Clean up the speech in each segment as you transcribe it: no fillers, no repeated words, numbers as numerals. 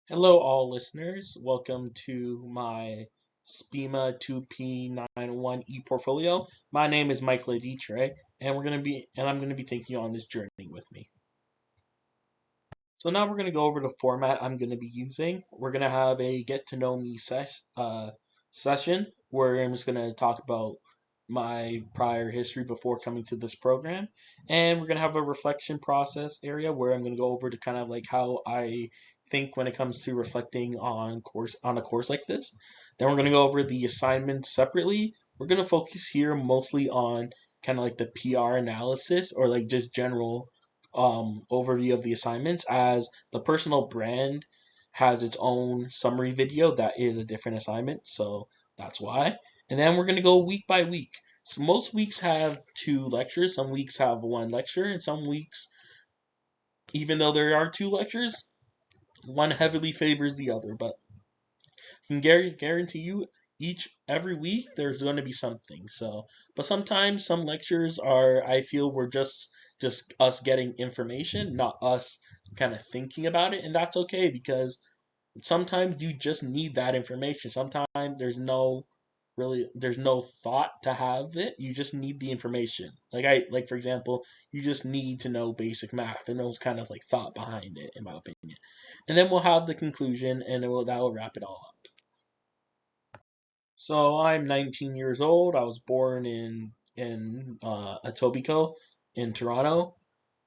Hello, all listeners. Welcome to my SPMA 2P91 ePortfolio. My name is Mike Leditre, and I'm gonna be taking you on this journey with me. So now we're gonna go over the format I'm gonna be using. We're gonna have a get to know me session where I'm just gonna talk about my prior history before coming to this program, and we're gonna have a reflection process area where I'm gonna go over to kind of like how I think when it comes to reflecting on a course like this. Then we're gonna go over the assignments separately. We're gonna focus here mostly on kind of like the PR analysis or like just general overview of the assignments, as the personal brand has its own summary video that is a different assignment, so that's why. And then we're going to go week by week. So most weeks have two lectures, some weeks have one lecture, and some weeks, even though there are two lectures, one heavily favors the other. But I can guarantee you every week there's going to be something. So, but sometimes some lectures are, I feel, we're just us getting information, not us kind of thinking about it, and that's okay because sometimes you just need that information. Sometimes there's no thought to have it. You just need the information. Like for example, you just need to know basic math, and there's kind of like thought behind it, in my opinion. And then we'll have the conclusion, and that will wrap it all up. So I'm 19 years old. I was born in Etobicoke in Toronto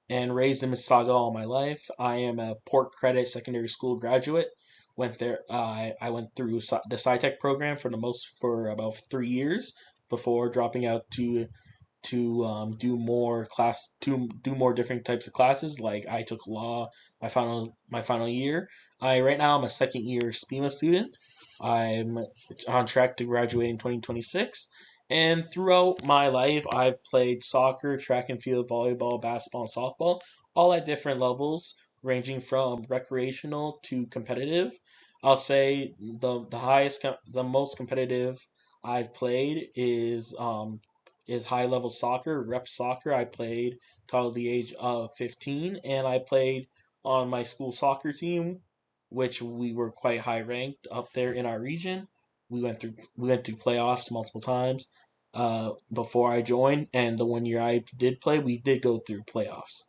and raised in Mississauga all my life. I am a Port Credit Secondary School graduate. Went there. I went through the SciTech program for about 3 years before dropping out to do more different types of classes. Like I took law my final year. I right now I'm a second year SPMA student. I'm on track to graduate in 2026. And throughout my life, I've played soccer, track and field, volleyball, basketball, and softball, all at different levels, ranging from recreational to competitive. I'll say the most competitive I've played is high level soccer, rep soccer. I played till the age of 15, and I played on my school soccer team, which we were quite high ranked up there in our region. We went through playoffs multiple times before I joined, and the 1 year I did play, we did go through playoffs.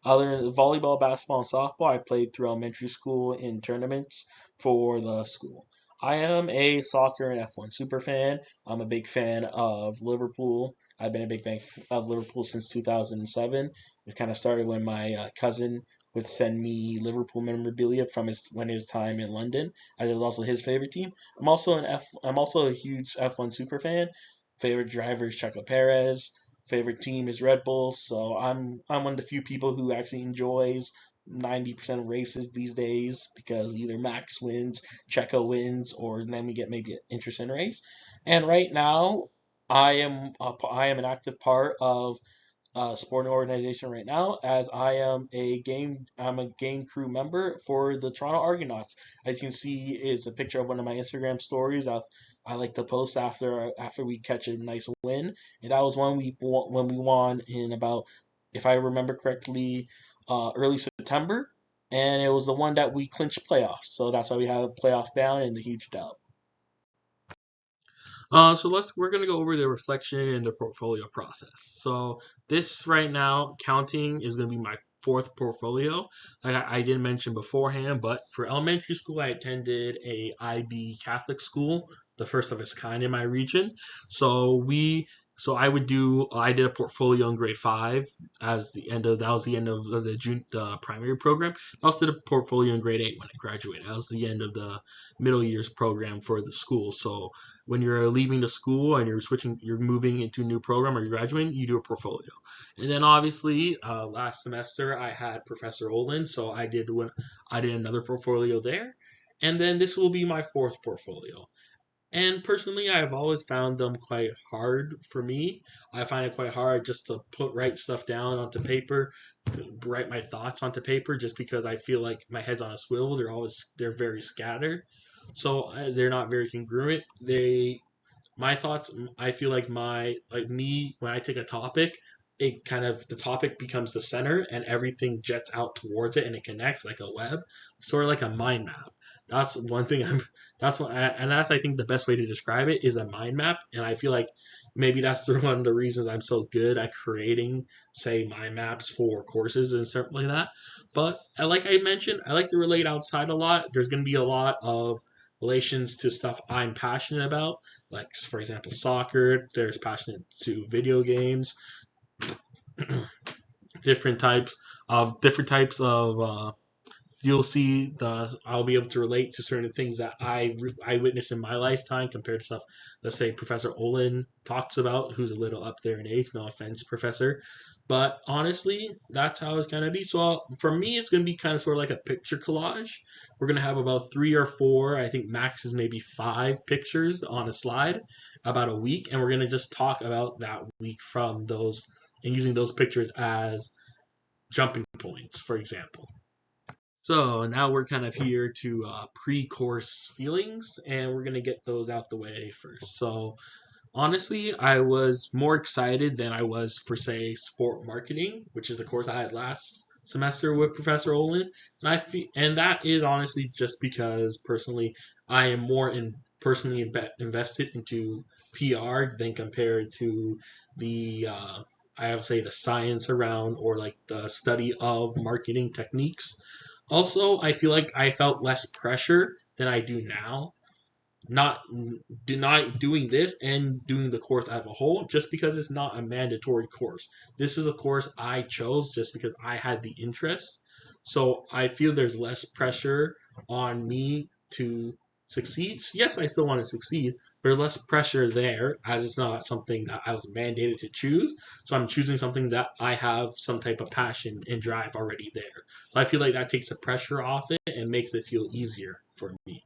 Other than volleyball, basketball, and softball, I played through elementary school in tournaments for the school. I am a soccer and F1 super fan. I'm a big fan of Liverpool. I've been a big fan of Liverpool since 2007. It kind of started when my cousin would send me Liverpool memorabilia from his time in London, as it was also his favorite team. I'm also a huge F1 super fan. Favorite driver is Checo Perez. Favorite team is Red Bull, so I'm one of the few people who actually enjoys 90% of races these days because either Max wins, Checo wins, or then we get maybe an interesting race. And right now, I am an active part of sporting organization right now, as I'm a game crew member for the Toronto Argonauts. As you can see, is a picture of one of my Instagram stories. I like to post after we catch a nice win, and that was when we won in about, if I remember correctly, early September, and it was the one that we clinched playoffs. So that's why we have playoff down and the huge dub. We're gonna go over the reflection and the portfolio process. So this right now counting is gonna be my fourth portfolio. Like I didn't mention beforehand, but for elementary school I attended a IB Catholic school, the first of its kind in my region. So we so I did a portfolio in grade 5 as the end of that was the end of the primary program. I also did a portfolio in grade 8 when I graduated. That was the end of the middle years program for the school. So when you're leaving the school and you're moving into a new program or you're graduating, you do a portfolio. And then obviously, last semester I had Professor Olin, so I did another portfolio there. And then this will be my fourth portfolio. And personally, I've always found them quite hard for me. I find it quite hard just to write stuff down onto paper, to write my thoughts onto paper, just because I feel like my head's on a swivel. They're very scattered, so they're not very congruent. My thoughts, I feel like me when I take a topic, it kind of the topic becomes the center and everything jets out towards it and it connects like a web, sort of like a mind map. that's one thing that's what and that's I think the best way to describe it is a mind map. And I feel like maybe that's one of the reasons I'm so good at creating, say, mind maps for courses and stuff like that. But like I mentioned, I like to relate outside a lot. There's going to be a lot of relations to stuff I'm passionate about, like for example soccer. There's passionate to video games, different types of you'll see the I'll be able to relate to certain things that I witnessed in my lifetime compared to stuff, let's say, Professor Olin talks about, who's a little up there in age. No offense, Professor, but honestly, that's how it's gonna be. So for me, it's gonna be kind of sort of like a picture collage. We're gonna have about 3 or 4, I think max is maybe 5 pictures on a slide, about a week, and we're gonna just talk about that week from those and using those pictures as jumping points, for example. So now we're kind of here to pre-course feelings, and we're gonna get those out the way first. So honestly, I was more excited than I was for, say, sport marketing, which is the course I had last semester with Professor Olin, and that is honestly just because personally I am more invested into PR than compared to the I would say the science around, or like the study of marketing techniques. Also, I feel like I felt less pressure than I do now, not not doing this and doing the course as a whole, just because it's not a mandatory course. This is a course I chose just because I had the interest. So I feel there's less pressure on me to succeed. Yes, I still want to succeed, but there's less pressure there, as it's not something that I was mandated to choose. So I'm choosing something that I have some type of passion and drive already there. So I feel like that takes the pressure off it and makes it feel easier for me.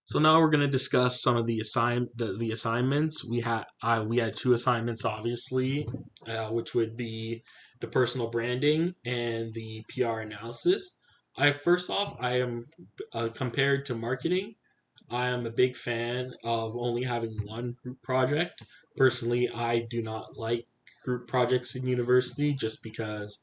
So now we're going to discuss some of the assignments we had 2 assignments, obviously, which would be the personal branding and the PR analysis. I First off, I am compared to marketing, I am a big fan of only having one group project. Personally, I do not like group projects in university just because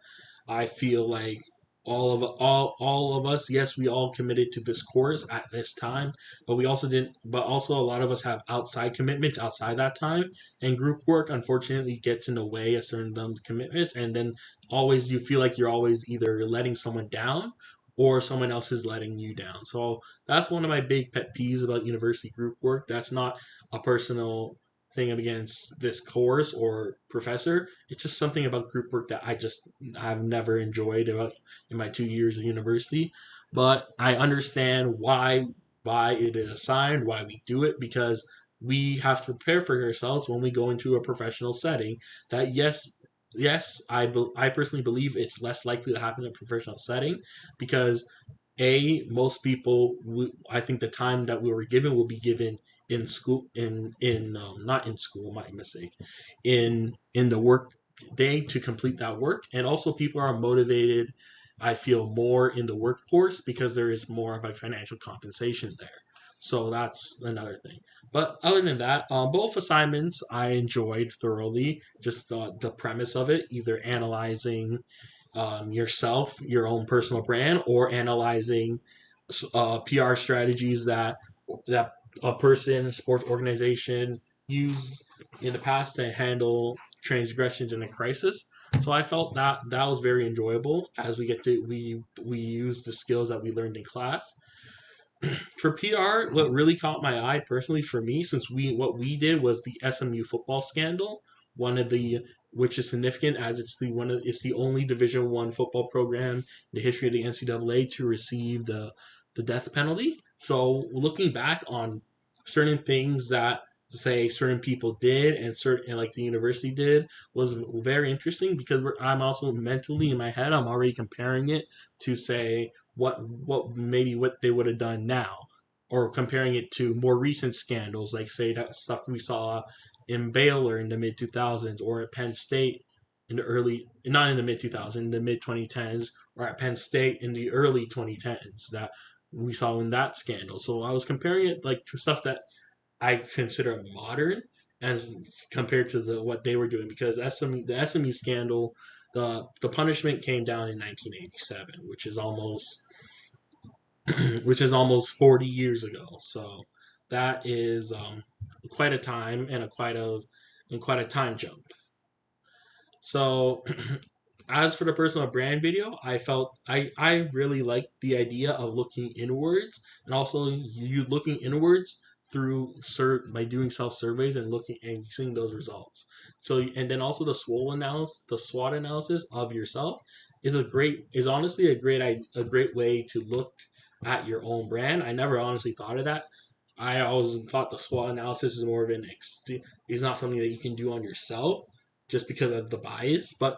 I feel like all of us, yes, we all committed to this course at this time, but we also didn't. But also, a lot of us have outside commitments outside that time, and group work unfortunately gets in the way of certain commitments, and then always you feel like you're always either letting someone down or someone else is letting you down. So that's one of my big pet peeves about university group work. That's not a personal thing against this course or professor. It's just something about group work that I've never enjoyed about in my 2 years of university. But I understand why it is assigned, why we do it, because we have to prepare for ourselves when we go into a professional setting. That yes, I personally believe it's less likely to happen in a professional setting because most people, I think the time that we were given will be given in school, in not in school, my mistake, in the work day to complete that work, and also people are motivated. I feel more in the workforce because there is more of a financial compensation there. So that's another thing. But other than that, both assignments I enjoyed thoroughly. Just the premise of it, either analyzing yourself, your own personal brand, or analyzing PR strategies that a person, sports organization use in the past to handle transgressions in a crisis. So I felt that that was very enjoyable as we use the skills that we learned in class. For PR, what really caught my eye personally for me, since we what we did was the SMU football scandal, one of the which is significant as it's the only Division I football program in the history of the NCAA to receive the death penalty. So looking back on certain things that, say, certain people did and like the university did was very interesting because I'm also mentally in my head I'm already comparing it to, say, what they would have done now, or comparing it to more recent scandals like, say, that stuff we saw in Baylor in the mid 2000s, or at Penn State in the early not in the mid 2000s, in the mid 2010s, or at Penn State in the early 2010s that we saw in that scandal. So I was comparing it like to stuff that I consider modern as compared to what they were doing, because the SME scandal, the punishment came down in 1987, which is almost which is almost 40 years ago. So that is quite a time and quite a time jump. So as for the personal brand video, I really liked the idea of looking inwards, and also you looking inwards through by doing self surveys and looking and seeing those results. So and then also the SWOT analysis of yourself is honestly a great way to look at your own brand. I never honestly thought of that. I always thought the SWOT analysis is more of is not something that you can do on yourself just because of the bias. But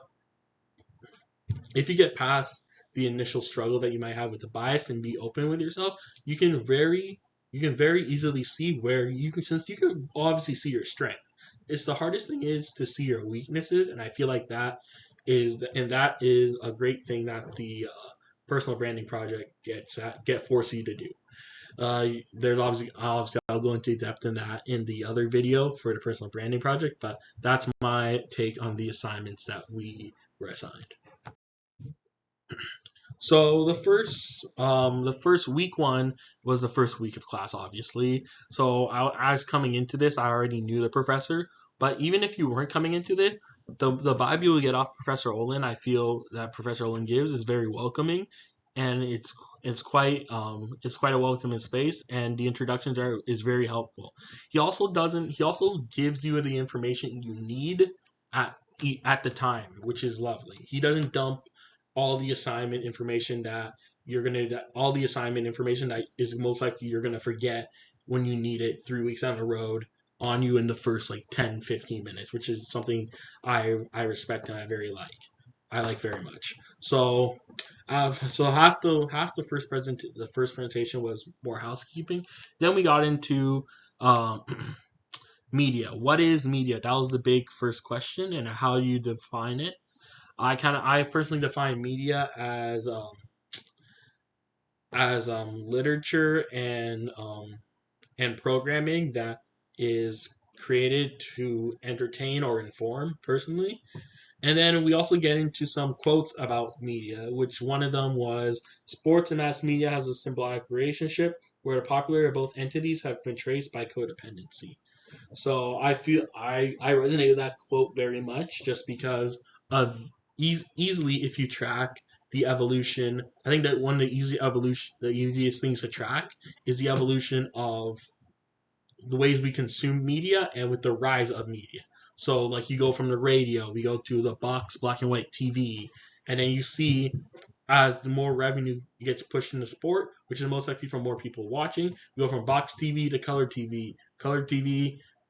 if you get past the initial struggle that you might have with the bias and be open with yourself, you can very easily see where you can, since you can obviously see your strength. It's the hardest thing is to see your weaknesses, and I feel like that is a great thing that the personal branding project forces you to do. There's obviously I'll go into depth in that in the other video for the personal branding project, but that's my take on the assignments that we were assigned. So the first week one was the first week of class, obviously. So I was coming into this, I already knew the professor. But even if you weren't coming into this, the vibe you will get off Professor Olin, I feel that Professor Olin gives is very welcoming, and it's quite a welcoming space, and the introductions are is very helpful. He also gives you the information you need at at the time, which is lovely. He doesn't dump all the assignment information that all the assignment information that is most likely you're gonna forget when you need it 3 weeks down the road on you in the first like 10-15 minutes, which is something I respect and I like very much. So the first presentation was more housekeeping. Then we got into um, media. What is media? That was the big first question, and how you define it. I personally define media as literature and programming that is created to entertain or inform personally. And then we also get into some quotes about media, which one of them was sports and mass media has a symbiotic relationship where the popularity of both entities have been traced by codependency. So I resonate with that quote very much just because of easily if you track the evolution. I think that one of the easiest things to track is the evolution of the ways we consume media and with the rise of media. So like you go from the radio, we go to the box black and white TV, and then you see as the more revenue gets pushed into sport, which is most likely from more people watching, we go from box TV to color TV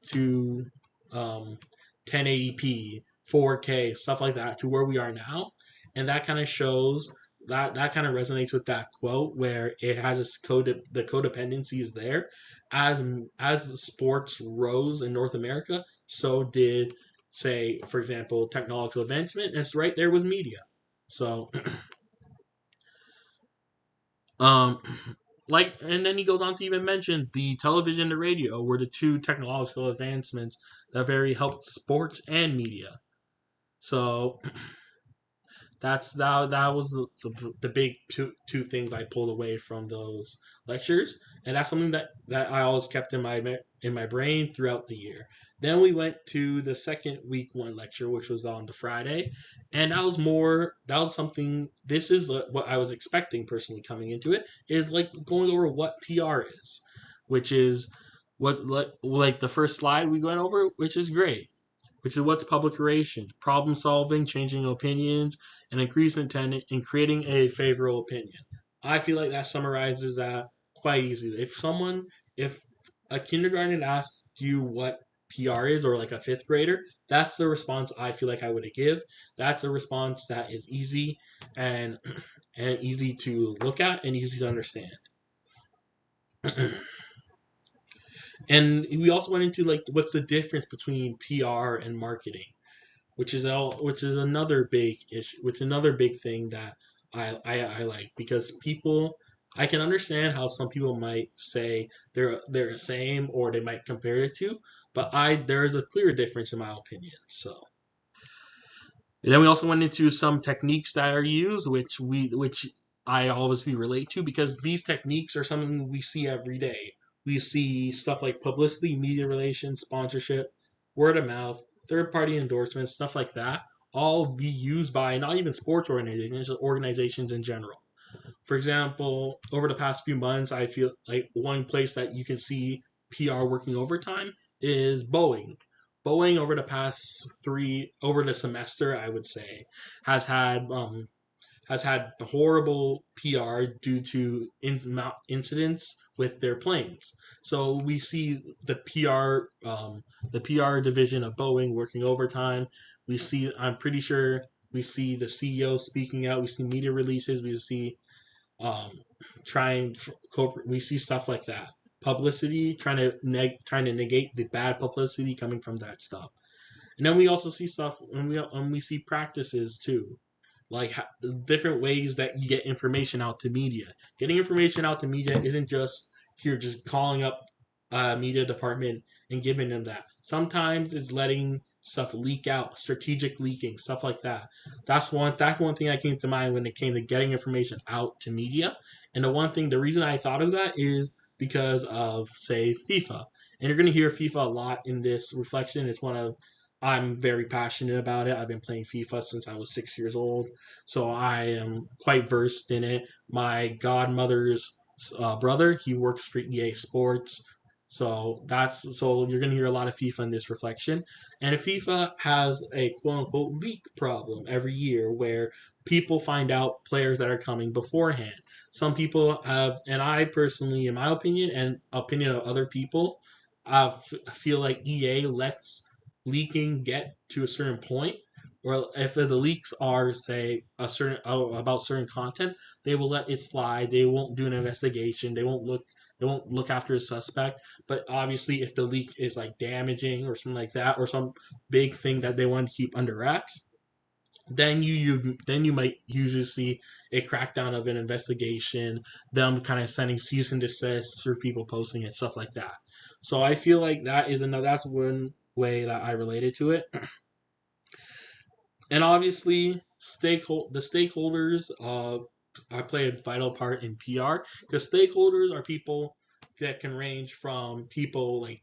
to 1080p, 4K, stuff like that, to where we are now, and that kind of shows that kind of resonates with that quote where it has the codependency is there. As the sports rose in North America, so did, say, for example, technological advancement, and it's right there with media. So um, and then he goes on to even mention the television and radio were the two technological advancements that very helped sports and media. So that was the big two things I pulled away from those lectures, and that's something that I always kept in my brain throughout the year. Then we went to the second week one lecture, which was on the Friday, and that was something. This is what I was expecting personally coming into it, is like going over what PR is, which is what like the first slide we went over, which is great, which is what's public relations, problem solving, changing opinions, and increased intent in creating a favorable opinion. I feel like that summarizes that quite easily. If a kindergarten asks you what PR is, or like a fifth grader, that's the response I feel like I would give. That's a response that is easy and and easy to look at and easy to understand. And we also went into like what's the difference between PR and marketing, which is another big issue, which is another big thing that I like, because people, I can understand how some people might say they're the same or they might compare it to, but there is a clear difference in my opinion. So and then we also went into some techniques that are used, which I obviously relate to because these techniques are something we see every day. We see stuff like publicity, media relations, sponsorship, word of mouth, third party endorsements, stuff like that, all be used by not even sports organizations, just organizations in general. For example, over the past few months, I feel like one place that you can see PR working overtime is Boeing. Boeing over over the semester, I would say, has had horrible PR due to incidents with their planes. So we see the PR division of Boeing working overtime. I'm pretty sure we see the CEO speaking out. We see media releases. We see um, trying we see stuff like that. Publicity trying to negate the bad publicity coming from that stuff. And then we also see stuff and we see practices too, like different ways that you get information out to media. Getting information out to media isn't just here just calling up a media department and giving them that. Sometimes it's letting stuff leak out, strategic leaking, stuff like that. That's one thing that came to mind when it came to getting information out to media. And the reason I thought of that is because of say FIFA. And you're going to hear FIFA a lot in this reflection. I'm very passionate about it. I've been playing FIFA since I was 6 years old, so I am quite versed in it. My godmother's brother, he works for EA Sports, so you're gonna hear a lot of FIFA in this reflection. And FIFA has a quote unquote leak problem every year where people find out players that are coming beforehand. Some people have, and I personally, in my opinion, and opinion of other people, feel like EA lets leaking get to a certain point, or if the leaks are say about certain content, they will let it slide. They won't do an investigation. They won't look after a suspect. But obviously, if the leak is like damaging or something like that, or some big thing that they want to keep under wraps, then you might usually see a crackdown of an investigation, them kind of sending cease and desist for people posting it, stuff like that. So I feel like that's one way that I related to it. And obviously, the stakeholders I play a vital part in PR because stakeholders are people that can range from people like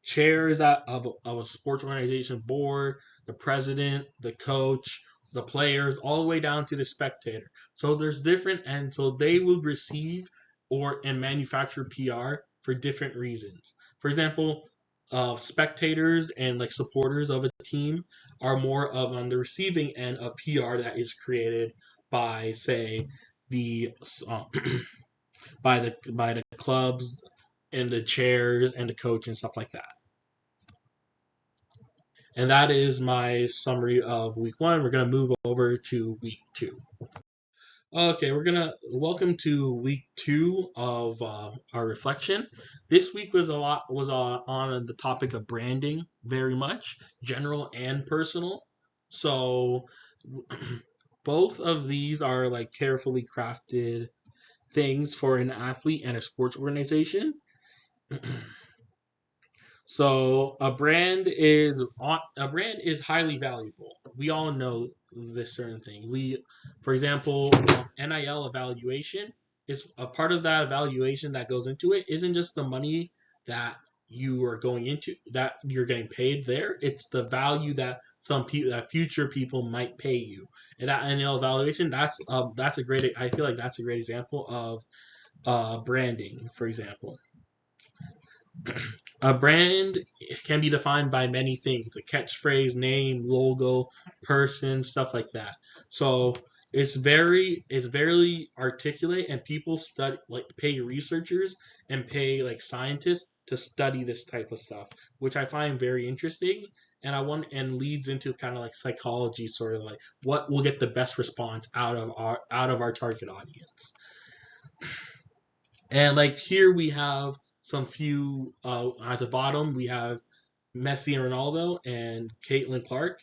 chairs of a sports organization board, the president, the coach, the players, all the way down to the spectator. So there's different, and so they will receive and manufacture PR for different reasons. For example, spectators and like supporters of a team are more of on the receiving end of PR that is created by, say, the uh, by the clubs and the chairs and the coach and stuff like that. And that is my summary of week one. We're gonna move over to week two. Okay, we're gonna welcome to week two of our reflection. This week was on the topic of branding, very much general and personal. So both of these are like carefully crafted things for an athlete and a sports organization. So a brand is highly valuable. We all know this certain thing. For example, NIL evaluation is a part of that evaluation that goes into it. Isn't just the money that you are going into that you're getting paid there. It's the value that that future people might pay you. And that NIL evaluation, that's a great. I feel like that's a great example of branding. For example, a brand can be defined by many things: a catchphrase, name, logo, person, stuff like that. So it's very articulate, and people study like pay researchers and pay like scientists to study this type of stuff, which I find very interesting. And leads into kind of like psychology, sort of like what will get the best response out of our target audience. And like here we have some few at the bottom we have Messi and Ronaldo and Caitlin Clark.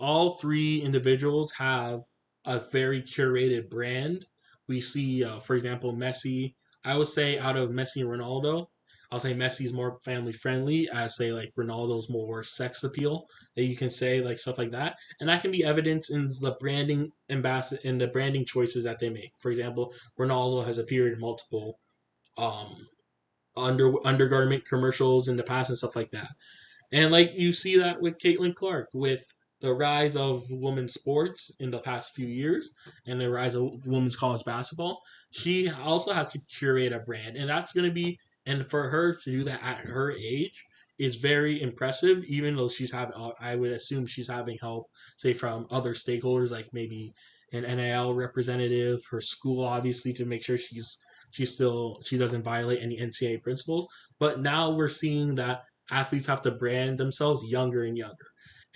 All three individuals have a very curated brand. We see, for example, Messi. I would say out of Messi and Ronaldo, I'll say Messi's more family friendly, as say like Ronaldo's more sex appeal that you can say like stuff like that, and that can be evidenced in the branding ambassador in the branding choices that they make. For example, Ronaldo has appeared in multiple um undergarment commercials in the past and stuff like that. And like you see that with Caitlin Clark, with the rise of women's sports in the past few years and the rise of women's college basketball, she also has to curate a brand. And that's going to be, and for her to do that at her age is very impressive, even though she's having, I would assume she's having help, say, from other stakeholders, like maybe an NIL representative, her school, obviously, to make sure she doesn't violate any NCAA principles. But now we're seeing that athletes have to brand themselves younger and younger.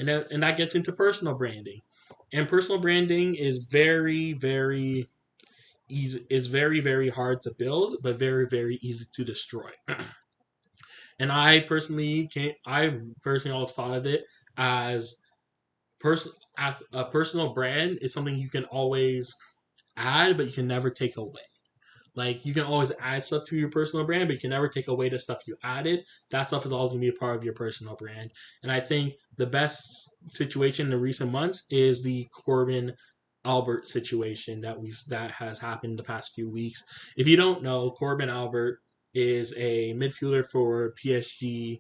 And that gets into personal branding. And personal branding is very, very easy, is very, very hard to build, but very, very easy to destroy. And I personally always thought of it as person as a personal brand is something you can always add, but you can never take away. Like you can always add stuff to your personal brand, but you can never take away the stuff you added. That stuff is always gonna be a part of your personal brand. And I think the best situation in the recent months is the Corbin Albert situation that has happened the past few weeks. If you don't know, Corbin Albert is a midfielder for PSG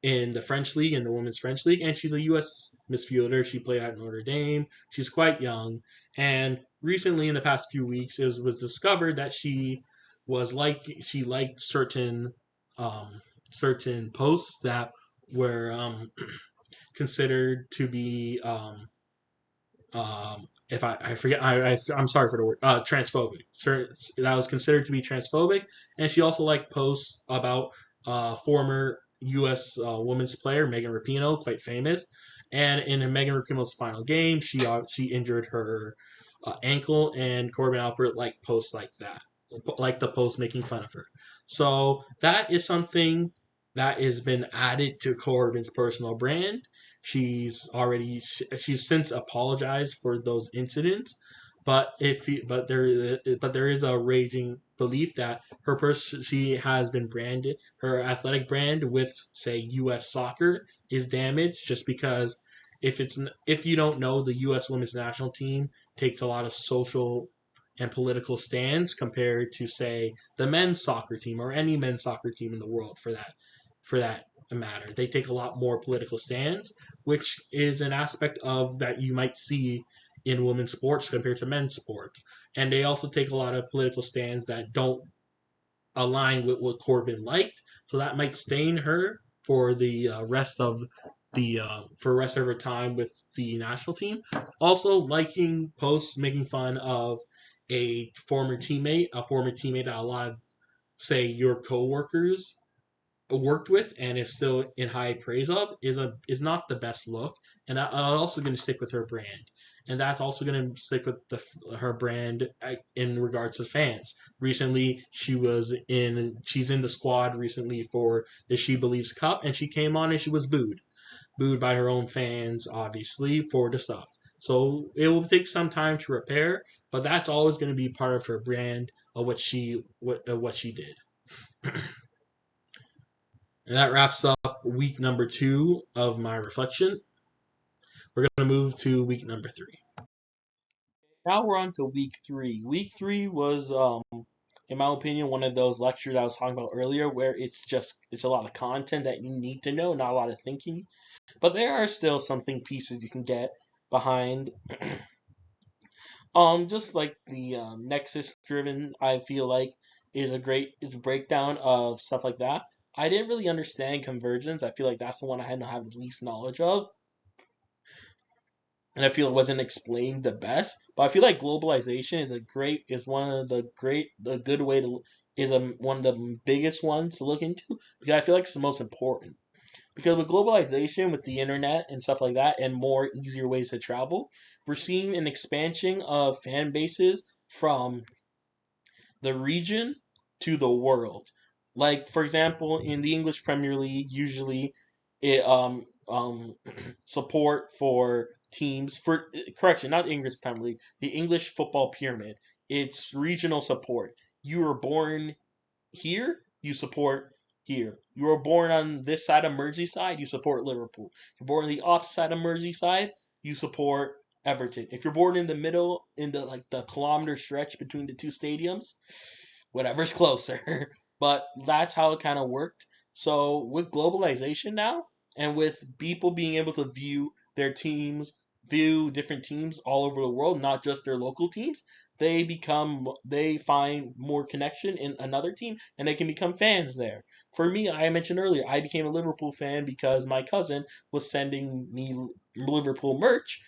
in the French league, in the women's French league, and she's a U.S. midfielder. She played at Notre Dame. She's quite young, and recently, in the past few weeks, was discovered that she liked certain posts that were considered to be if I forget, I'm sorry for the word, transphobic. That was considered to be transphobic, and she also liked posts about former U.S. Women's player Megan Rapinoe, quite famous. And in Megan Rapinoe's final game, she injured her ankle, and Corbin Albert liked posts like that, like the post making fun of her. So that is something that has been added to Corbin's personal brand. She's since apologized for those incidents, but there is a raging belief that she has been branded, her athletic brand with say U.S. soccer is damaged just because if you don't know, the U.S. women's national team takes a lot of social and political stands compared to say the men's soccer team or any men's soccer team in the world for that matter. They take a lot more political stands, which is an aspect of that you might see in women's sports compared to men's sports. And they also take a lot of political stands that don't align with what Corbin liked, so that might stain her for the rest of her time with the national team. Also, liking posts making fun of a former teammate that a lot of say your coworkers worked with and is still in high praise of is not the best look, and I'm also going to stick with her brand, and that's also going to stick with her brand in regards to fans. Recently, she's in the squad recently for the She Believes Cup, and she came on and she was booed by her own fans, obviously for the stuff. So it will take some time to repair, but that's always going to be part of her brand of what she did. And that wraps up week number 2 of my reflection. We're going to move to week number 3. Now we're on to week 3. Week 3 was, in my opinion, one of those lectures I was talking about earlier where it's a lot of content that you need to know, not a lot of thinking. But there are still some think pieces you can get behind. Just like the Nexus driven, I feel like is a breakdown of stuff like that. I didn't really understand convergence. I feel like that's the one I had to have the least knowledge of, and I feel it wasn't explained the best. But I feel like globalization is one of the good way to is one of the biggest ones to look into because I feel like it's the most important. Because with globalization, with the internet and stuff like that, and more easier ways to travel, we're seeing an expansion of fan bases from the region to the world. Like for example, in the English Premier League, usually it support for teams for correction, not English Premier League, the English football pyramid. It's regional support. You were born here, you support. here. You were born on this side of Merseyside, you support Liverpool. If you're born on the opposite side of Merseyside, you support Everton. If you're born in the middle, in the like the kilometer stretch between the two stadiums, whatever's closer. But that's how it kind of worked. So with globalization now, and with people being able to view different teams all over the world, not just their local teams, they find more connection in another team, and they can become fans there. For me, I mentioned earlier, I became a Liverpool fan because my cousin was sending me Liverpool merch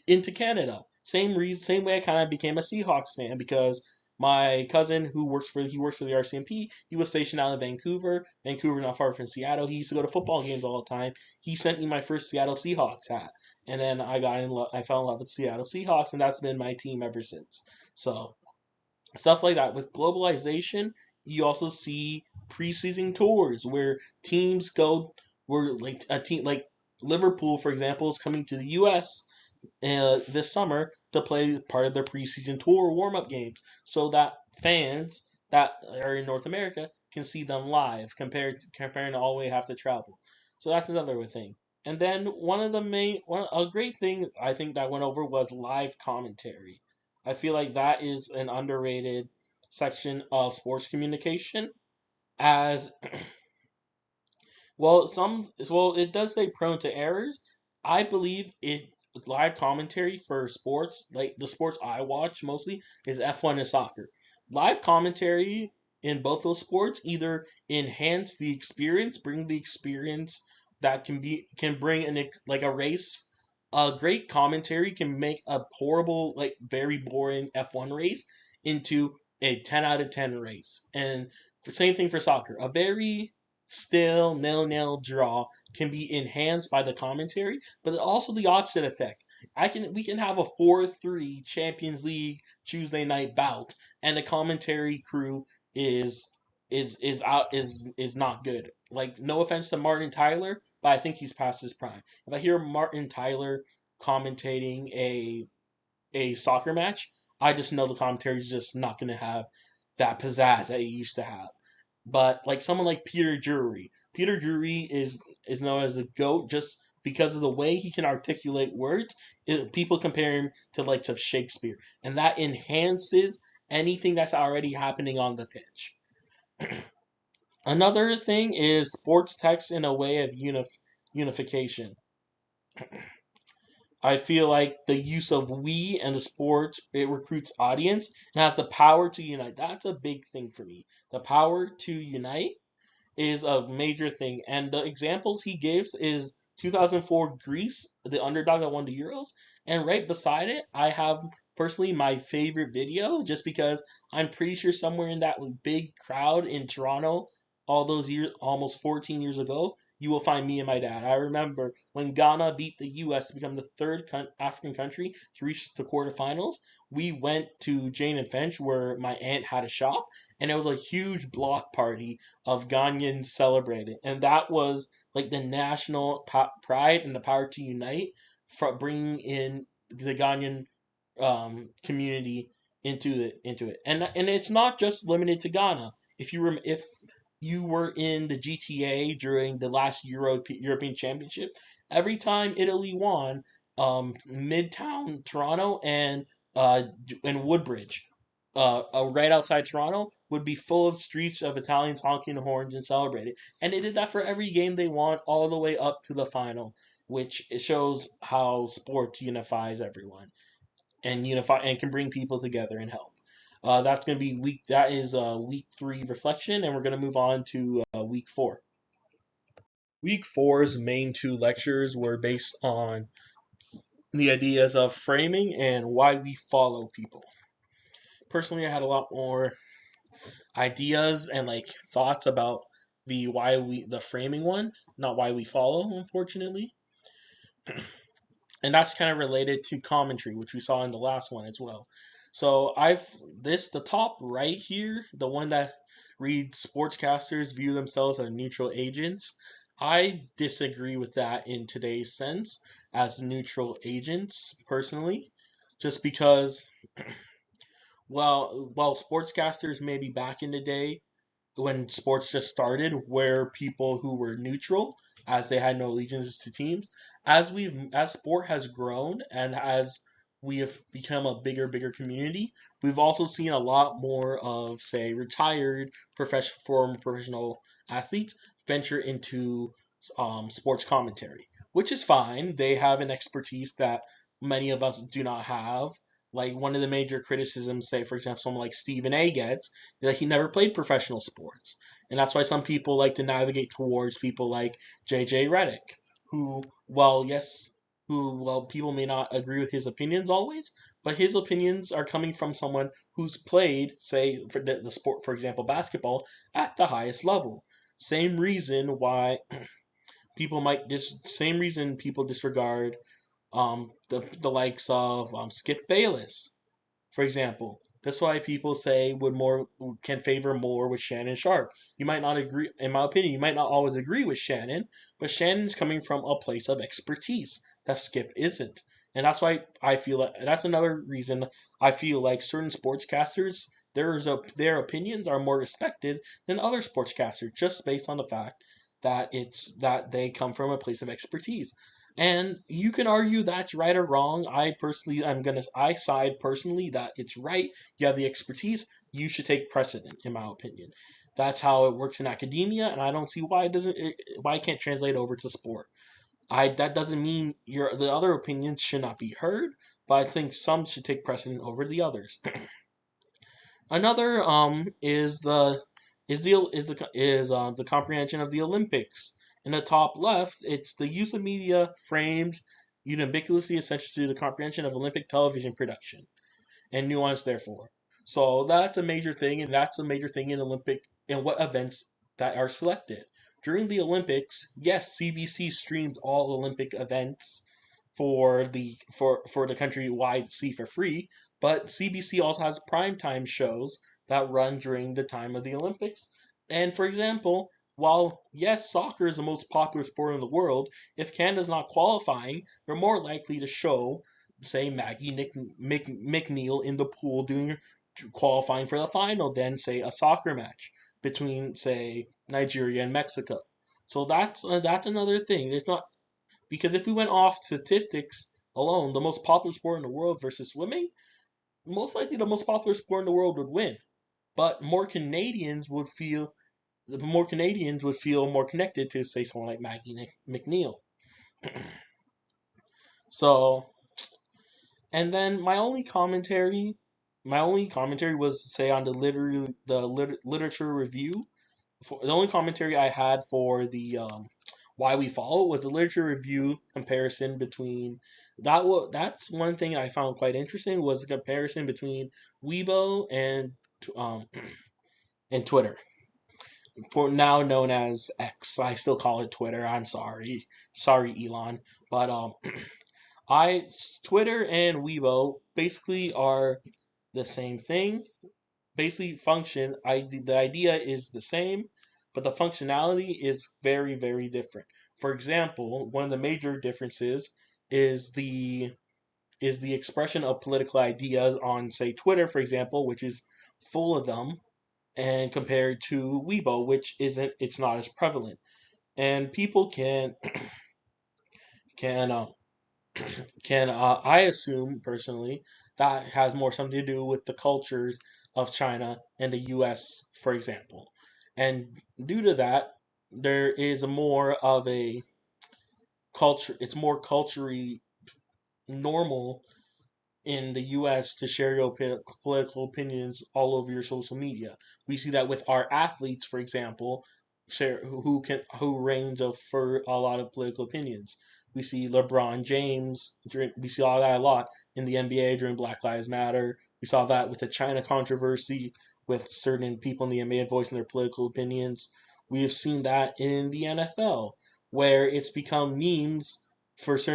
into Canada. Same way I kind of became a Seahawks fan because my cousin who works for the RCMP, he was stationed out in Vancouver. Vancouver not far from Seattle. He used to go to football games all the time. He sent me my first Seattle Seahawks hat, and then I fell in love with Seattle Seahawks, and that's been my team ever since. So stuff like that. With globalization, you also see preseason tours where teams go where like a team like Liverpool, for example, is coming to the U.S. This summer to play part of their preseason tour warm up games so that fans that are in North America can see them live comparing to all we have to travel. So that's another thing. And then a great thing I think that went over was live commentary. I feel like that is an underrated section of sports communication as it does say prone to errors. I believe it live commentary for sports, like the sports I watch mostly, is F1 and soccer. Live commentary in both those sports either enhance the experience, bring the experience that can bring like a race. A great commentary can make a horrible, like very boring F1 race into a 10 out of 10 race. And same thing for soccer. A very still nil-nil draw can be enhanced by the commentary, but also the opposite effect. We can have a 4-3 Champions League Tuesday night bout, and the commentary crew is not good. Like no offense to Martin Tyler, but I think he's past his prime. If I hear Martin Tyler commentating a soccer match, I just know the commentary is just not going to have that pizzazz that he used to have. But like someone like Peter Drury, Peter Drury is known as the GOAT just because of the way he can articulate words. People compare him to like of Shakespeare, and that enhances anything that's already happening on the pitch. Another thing is sports text in a way of unification. I feel like the use of we and the sports, it recruits audience and has the power to unite. That's a big thing for me. The power to unite is a major thing. And the examples he gives is 2004 Greece, the underdog that won the Euros. And right beside it, I have personally my favorite video just because I'm pretty sure somewhere in that big crowd in Toronto all those years, almost 14 years ago, you will find me and my dad. I remember when Ghana beat the U.S. to become the third African country to reach the quarterfinals. We went to Jane and Finch where my aunt had a shop, and it was a huge block party of Ghanaians celebrating, and that was like the national pride and the power to unite for bringing in the Ghanaian community into it, and it's not just limited to Ghana. If you were in the GTA during the last European Championship, every time Italy won, Midtown Toronto and Woodbridge, right outside Toronto, would be full of streets of Italians honking horns and celebrating. And they did that for every game they won, all the way up to the final, which it shows how sports unifies everyone and can bring people together and help. That's going to be week. That is week 3 reflection, and we're going to move on to week 4. Week four's main 2 lectures were based on the ideas of framing and why we follow people. Personally, I had a lot more ideas and like thoughts about the framing one, not why we follow, unfortunately. And that's kind of related to commentary, which we saw in the last one as well. So the top right here, the one that reads sportscasters view themselves as neutral agents. I disagree with that in today's sense as neutral agents personally, just because while sportscasters maybe back in the day when sports just started, where people who were neutral, as they had no allegiances to teams. As sport has grown and as we have become a bigger community, we've also seen a lot more of, say, retired former professional athletes venture into sports commentary, which is fine. They have an expertise that many of us do not have. Like one of the major criticisms, say for example, someone like Stephen A gets that he never played professional sports, and that's why some people like to navigate towards people like JJ Redick, who, well, yes, people may not agree with his opinions always, but his opinions are coming from someone who's played, say, for the sport, for example, basketball, at the highest level. Same reason why same reason people disregard the likes of Skip Bayless, for example. That's why people say can favor more with Shannon Sharp. You might not agree, in my opinion, you might not always agree with Shannon, but Shannon's coming from a place of expertise that Skip isn't. And that's why I feel like that's another reason I feel like certain sportscasters, their opinions are more respected than other sportscasters, just based on the fact that they come from a place of expertise. And you can argue that's right or wrong. I side personally that it's right. You have the expertise. You should take precedent, in my opinion. That's how it works in academia, and I don't see why it can't translate over to sport. I That doesn't mean the other opinions should not be heard, but I think some should take precedent over the others. Another the comprehension of the Olympics. In the top left, it's the use of media frames ubiquitously essential to the comprehension of Olympic television production and nuance therefore. So that's a major thing, and that's a major thing in what events that are selected. During the Olympics, yes, CBC streamed all Olympic events for the countrywide see for free, but CBC also has primetime shows that run during the time of the Olympics. And for example, while yes, soccer is the most popular sport in the world, if Canada's not qualifying, they're more likely to show, say, McNeil in the pool doing qualifying for the final than, say, a soccer match between, say, Nigeria and Mexico. So that's another thing. It's not because if we went off statistics alone, the most popular sport in the world versus swimming, most likely the most popular sport in the world would win. But more Canadians would feel more connected to, say, someone like Maggie McNeil. So, and then my only commentary was, say, on literature review. The only commentary I had for the why we follow was the literature review comparison between that's one thing I found quite interesting was the comparison between Weibo um and Twitter, for now known as X. I still call it Twitter. I'm sorry Elon, but I Twitter and Weibo basically are the same thing. Basically, the idea is the same, but the functionality is very different. For example, one of the major differences is the expression of political ideas on, say, Twitter, for example, which is full of them, and compared to Weibo, which isn't. It's not as prevalent, and people can I assume personally that has more something to do with the cultures of China and the U.S., for example. And due to that, there is a more of a culture. It's more culturally normal in the U.S. to share your political opinions all over your social media. We see that with our athletes, for example, who range for a lot of political opinions. We see LeBron James. We saw that a lot in the NBA during Black Lives Matter. We saw that with the China controversy, with certain people in the NBA voicing their political opinions. We have seen that in the NFL, where it's become memes for it's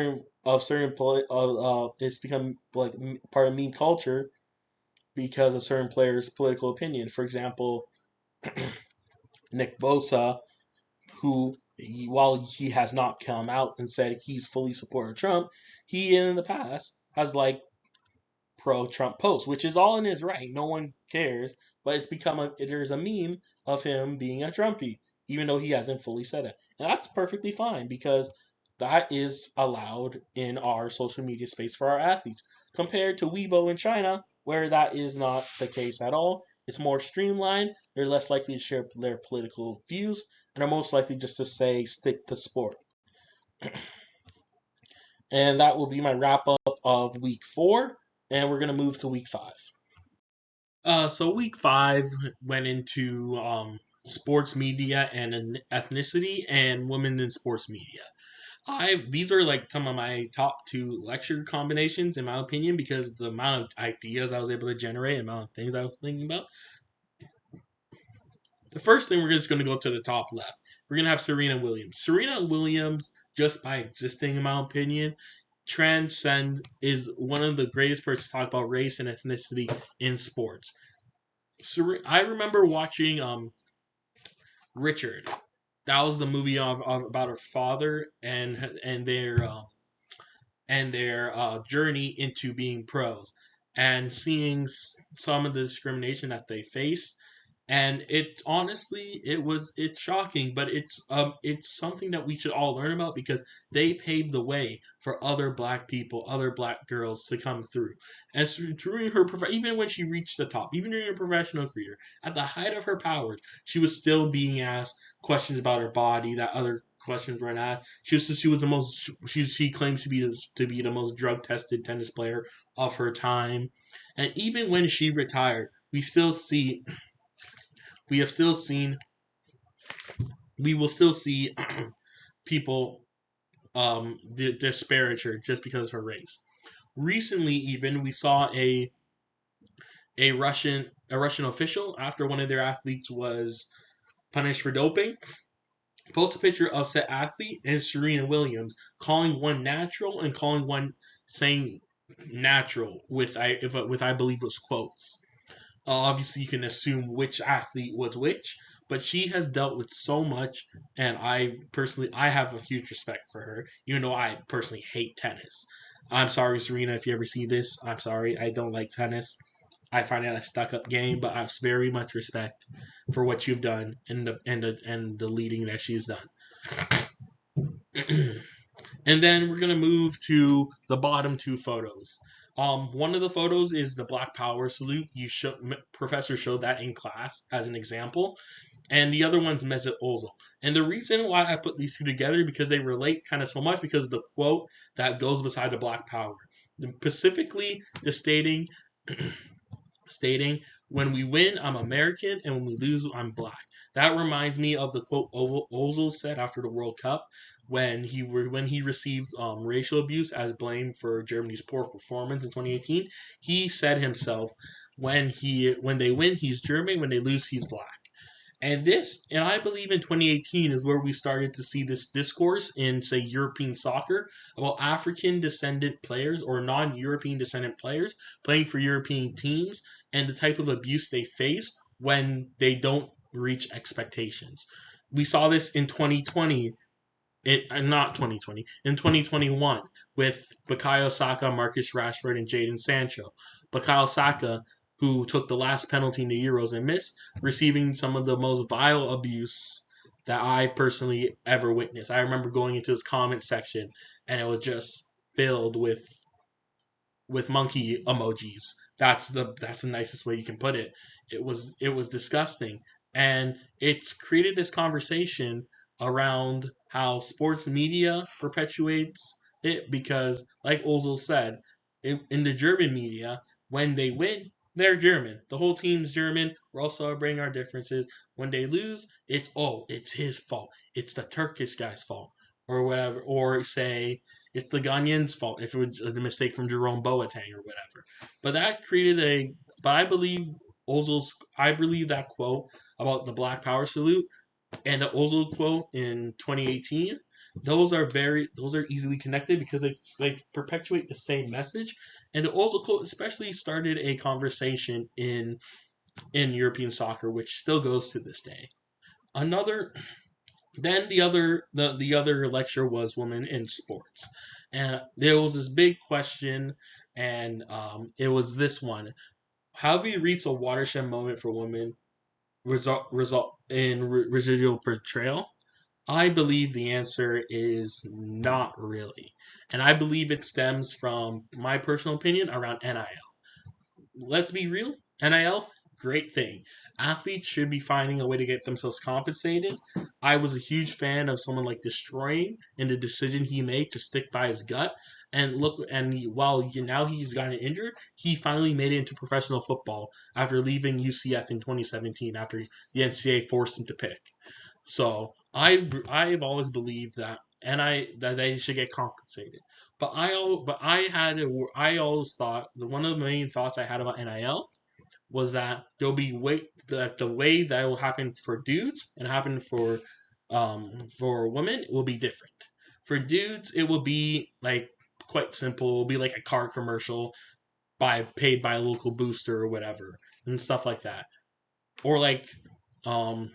become like part of meme culture because of certain players' political opinion. For example, Nick Bosa, while he has not come out and said he's fully supported Trump, he in the past has pro-Trump posts, which is all in his right. No one cares, but there's a meme of him being a Trumpy, even though he hasn't fully said it, and that's perfectly fine because that is allowed in our social media space for our athletes, compared to Weibo in China, where that is not the case at all. It's more streamlined. They're less likely to share their political views, and are most likely just to say stick to sport. And that will be my wrap up of week 4. And we're going to move to week 5. So week 5 went into sports media and ethnicity and women in sports media. These are like some of my top 2 lecture combinations in my opinion, because the amount of ideas I was able to generate, the amount of things I was thinking about. The first thing, we're just going to go to the top left. We're going to have Serena Williams. Serena Williams, just by existing, in my opinion, is one of the greatest persons to talk about race and ethnicity in sports. I remember watching Richard. That was the movie about her father and their journey into being pros, and seeing some of the discrimination that they face. And it honestly, it's shocking, but it's something that we should all learn about, because they paved the way for other black people, other black girls to come through. And so during her even when she reached the top, even during her professional career, at the height of her powers, she was still being asked questions about her body that other questions weren't asked. She was the most she claims to be the most drug tested tennis player of her time. And even when she retired, we have still seen we will still see people disparage her just because of her race. Recently, even, we saw a Russian official, after one of their athletes was punished for doping, post a picture of said athlete and Serena Williams, calling one natural and calling one saying natural with I believe was quotes. Obviously, you can assume which athlete was which, but she has dealt with so much, and I have a huge respect for her, even though I personally hate tennis. I'm sorry, Serena, if you ever see this. I'm sorry, I don't like tennis. I find it a stuck-up game, but I have very much respect for what you've done and the leading that she's done. And then we're gonna move to the bottom 2 photos. One of the photos is the Black Power salute. Professor showed that in class as an example, and the other one's Mesut Ozil. And the reason why I put these 2 together, because they relate kind of so much, because of the quote that goes beside the Black Power, specifically the stating, "When we win, I'm American, and when we lose, I'm black." That reminds me of the quote Ozil said after the World Cup, when he received racial abuse as blame for Germany's poor performance in 2018. He said himself, when they win, he's German; when they lose, he's black. And I believe in 2018 is where we started to see this discourse in, say, European soccer about African descendant players or non-European descendant players playing for European teams, and the type of abuse they face when they don't reach expectations. We saw this in 2020, not 2020, in 2021 with Bukayo Saka, Marcus Rashford, and Jadon Sancho. Bukayo Saka, who took the last penalty in the Euros and missed, receiving some of the most vile abuse that I personally ever witnessed. I remember going into his comment section, and it was just filled with monkey emojis. That's the nicest way you can put it. It was disgusting, and it's created this conversation around how sports media perpetuates it, because, like Ozil said, in the German media, when they win, they're German. The whole team's German. We're all celebrating our differences. When they lose, it's his fault. It's the Turkish guy's fault, or whatever. Or say it's the Ghanaian's fault if it was a mistake from Jerome Boateng or whatever. But that created But I believe that quote about the Black Power salute and the Ozil quote in 2018, those are easily connected, because they perpetuate the same message. And the Ozil quote especially started a conversation in European soccer, which still goes to this day. Then the other lecture was women in sports, and there was this big question and it was this one. Have we reached a watershed moment for women? Result in residual portrayal? I believe the answer is not really, and I believe it stems from my personal opinion around NIL. Let's be real, NIL, great thing. Athletes should be finding a way to get themselves compensated. I was a huge fan of someone like Destroying and the decision he made to stick by his gut. And look, while now he's gotten injured, he finally made it into professional football after leaving UCF in 2017 after the NCAA forced him to pick. So I've always believed that that they should get compensated. I always thought that one of the main thoughts I had about NIL was that the way that will happen for dudes and happen for women will be different. For dudes, it will be like quite simple. It will be like a car commercial paid by a local booster or whatever and stuff like that, or um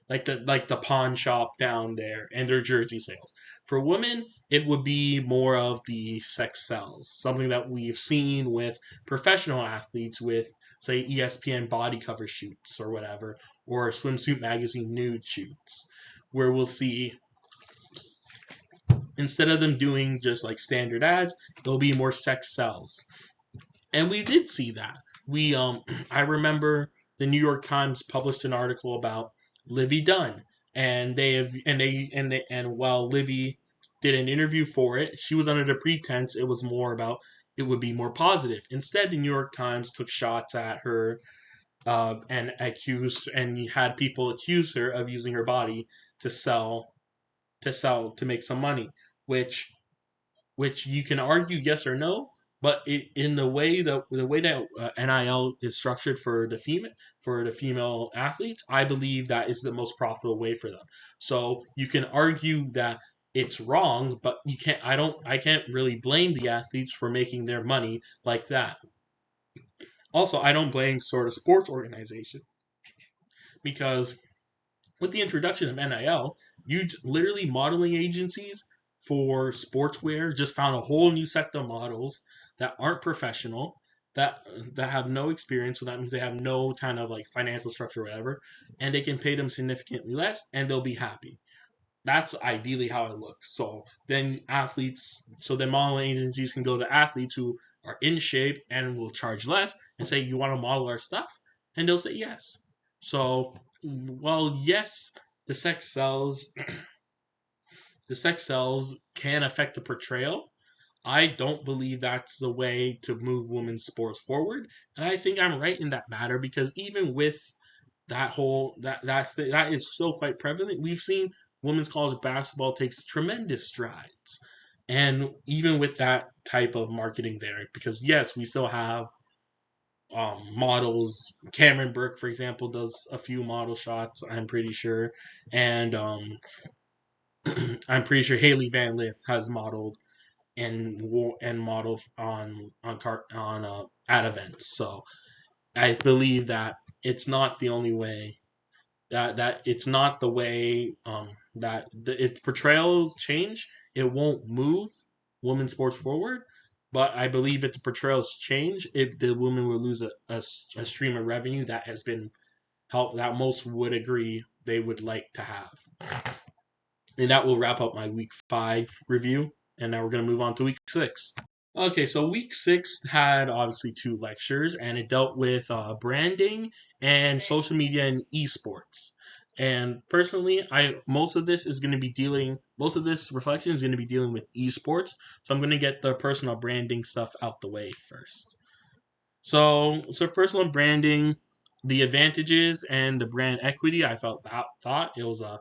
like the pawn shop down there and their jersey sales. For women, it would be more of the sex sells, something that we've seen with professional athletes with say ESPN body cover shoots or whatever, or swimsuit magazine nude shoots, where we'll see instead of them doing just like standard ads, there'll be more sex sells. And we did see that. We I remember the New York Times published an article about Livy Dunn, and while Livy did an interview for it, she was under the pretense it was more about it would be more positive. Instead, the New York Times took shots at her and had people accuse her of using her body to to make some money, which you can argue yes or no, but in the way that NIL is structured for the female athletes, I believe that is the most profitable way for them. So you can argue that it's wrong, but I can't really blame the athletes for making their money like that. Also, I don't blame sort of sports organization because with the introduction of NIL, literally modeling agencies for sportswear just found a whole new set of models that aren't professional, that have no experience. So that means they have no kind of like financial structure or whatever, and they can pay them significantly less, and they'll be happy. That's ideally how it looks. So then modeling agencies can go to athletes who are in shape and will charge less and say, "You want to model our stuff?" And they'll say yes. So, while yes, the sex sells, the sex sells can affect the portrayal. I don't believe that's the way to move women's sports forward, and I think I'm right in that matter because even with that is still quite prevalent. We've seen women's college basketball takes tremendous strides, and even with that type of marketing there, because yes, we still have models. Cameron Burke, for example, does a few model shots. I'm pretty sure, and I'm pretty sure Haley Van Lith has modeled and modeled on at events. So I believe that it's not the only way that it's not the way that its portrayals change. It won't move women's sports forward, but I believe if the portrayals change, the women will lose a stream of revenue that has been help that most would agree they would like to have. And that will wrap up my week 5 review. And now we're going to move on to week 6. Okay, so week 6 had obviously 2 lectures, and it dealt with branding and social media and esports. And personally, most of this reflection is going to be dealing with esports. So I'm going to get the personal branding stuff out the way first. So personal branding, the advantages and the brand equity, I thought it was a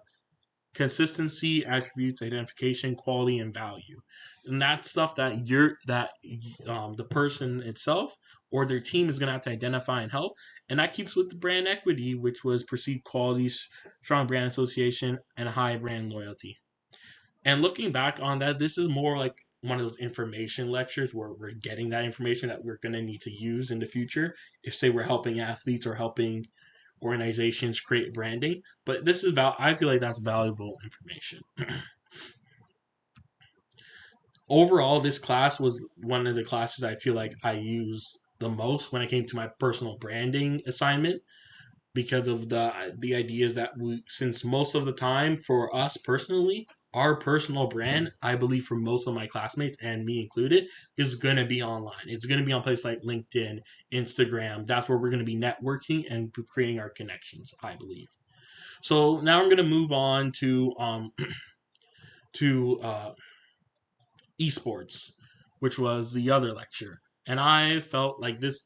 consistency, attributes, identification, quality, and value. And that's stuff that the person itself or their team is going to have to identify and help. And that keeps with the brand equity, which was perceived quality, strong brand association, and high brand loyalty. And looking back on that, this is more like one of those information lectures where we're getting that information that we're going to need to use in the future. If, say, we're helping athletes or helping organizations create branding, but I feel like that's valuable information. overall, this class was one of the classes I feel like I used the most when it came to my personal branding assignment because of the ideas that since most of the time for us personally, our personal brand, I believe for most of my classmates and me included, is going to be online. It's going to be on places like LinkedIn, Instagram. That's where we're going to be networking and creating our connections, I believe. So now I'm going to move on to esports, which was the other lecture, and I felt like this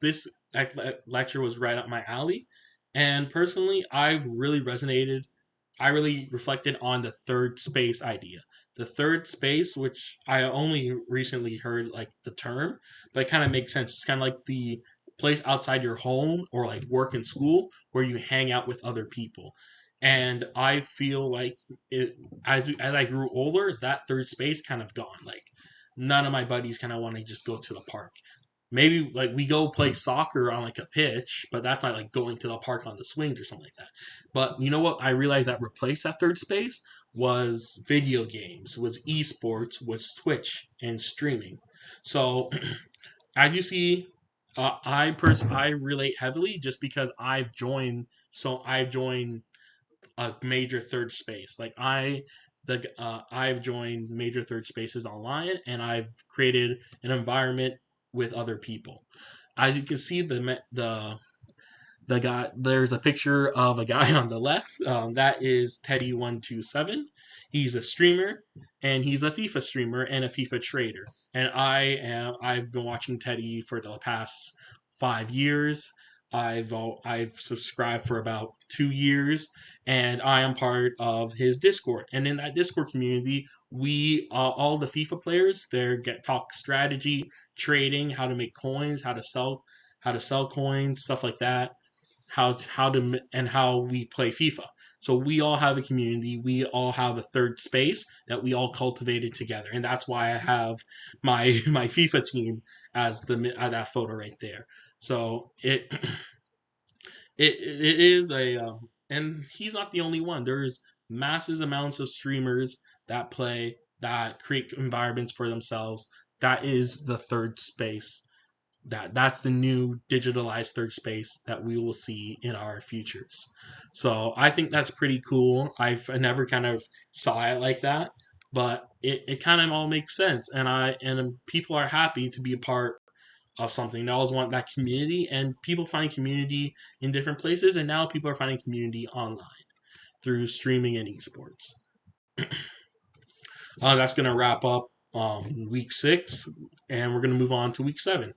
lecture was right up my alley. And personally, I really reflected on the third space idea. The third space, which I only recently heard like the term, but it kind of makes sense. It's kind of like the place outside your home or like work and school where you hang out with other people. And I feel like it as I grew older, that third space kind of gone. Like none of my buddies kind of want to just go to the park. Maybe like we go play soccer on like a pitch, but that's not like going to the park on the swings or something like that. But you know what? I realized that replaced that third space was video games, was esports, was Twitch and streaming. So as you see, I relate heavily just because I've joined a major third space. Like I've joined major third spaces online, and I've created an environment with other people. As you can see, the guy there's a picture of a guy on the left. That is Teddy127. He's a streamer, and he's a FIFA streamer and a FIFA trader. And I've been watching Teddy for the past 5 years. I've subscribed for about 2 years, and I am part of his Discord. And in that Discord community, we all the FIFA players there get talk strategy, trading, how to make coins, how to sell coins, stuff like that, how we play FIFA. So we all have a community. We all have a third space that we all cultivated together, and that's why I have my FIFA team as that photo right there. So it is and he's not the only one. There's massive amounts of streamers that create environments for themselves. That is the third space that's the new digitalized third space that we will see in our futures. So I think that's pretty cool. I've never kind of saw it like that, but it kind of all makes sense, and people are happy to be a part of something. They always want that community, and people find community in different places, and now people are finding community online through streaming and esports. That's gonna wrap up week 6, and we're gonna move on to week 7.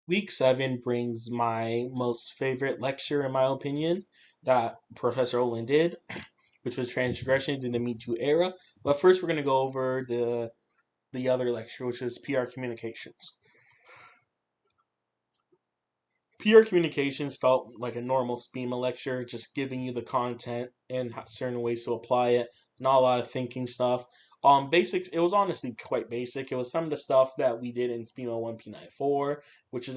Week 7 brings my most favorite lecture, in my opinion, that Professor Olin did, which was Transgressions in the Me Too Era. But first, we're going to go over the other lecture, which is PR Communications. PR Communications felt like a normal SPMA lecture, just giving you the content and certain ways to apply it. Not a lot of thinking stuff. Basics. It was honestly quite basic. It was some of the stuff that we did in SPMA 1P94, which is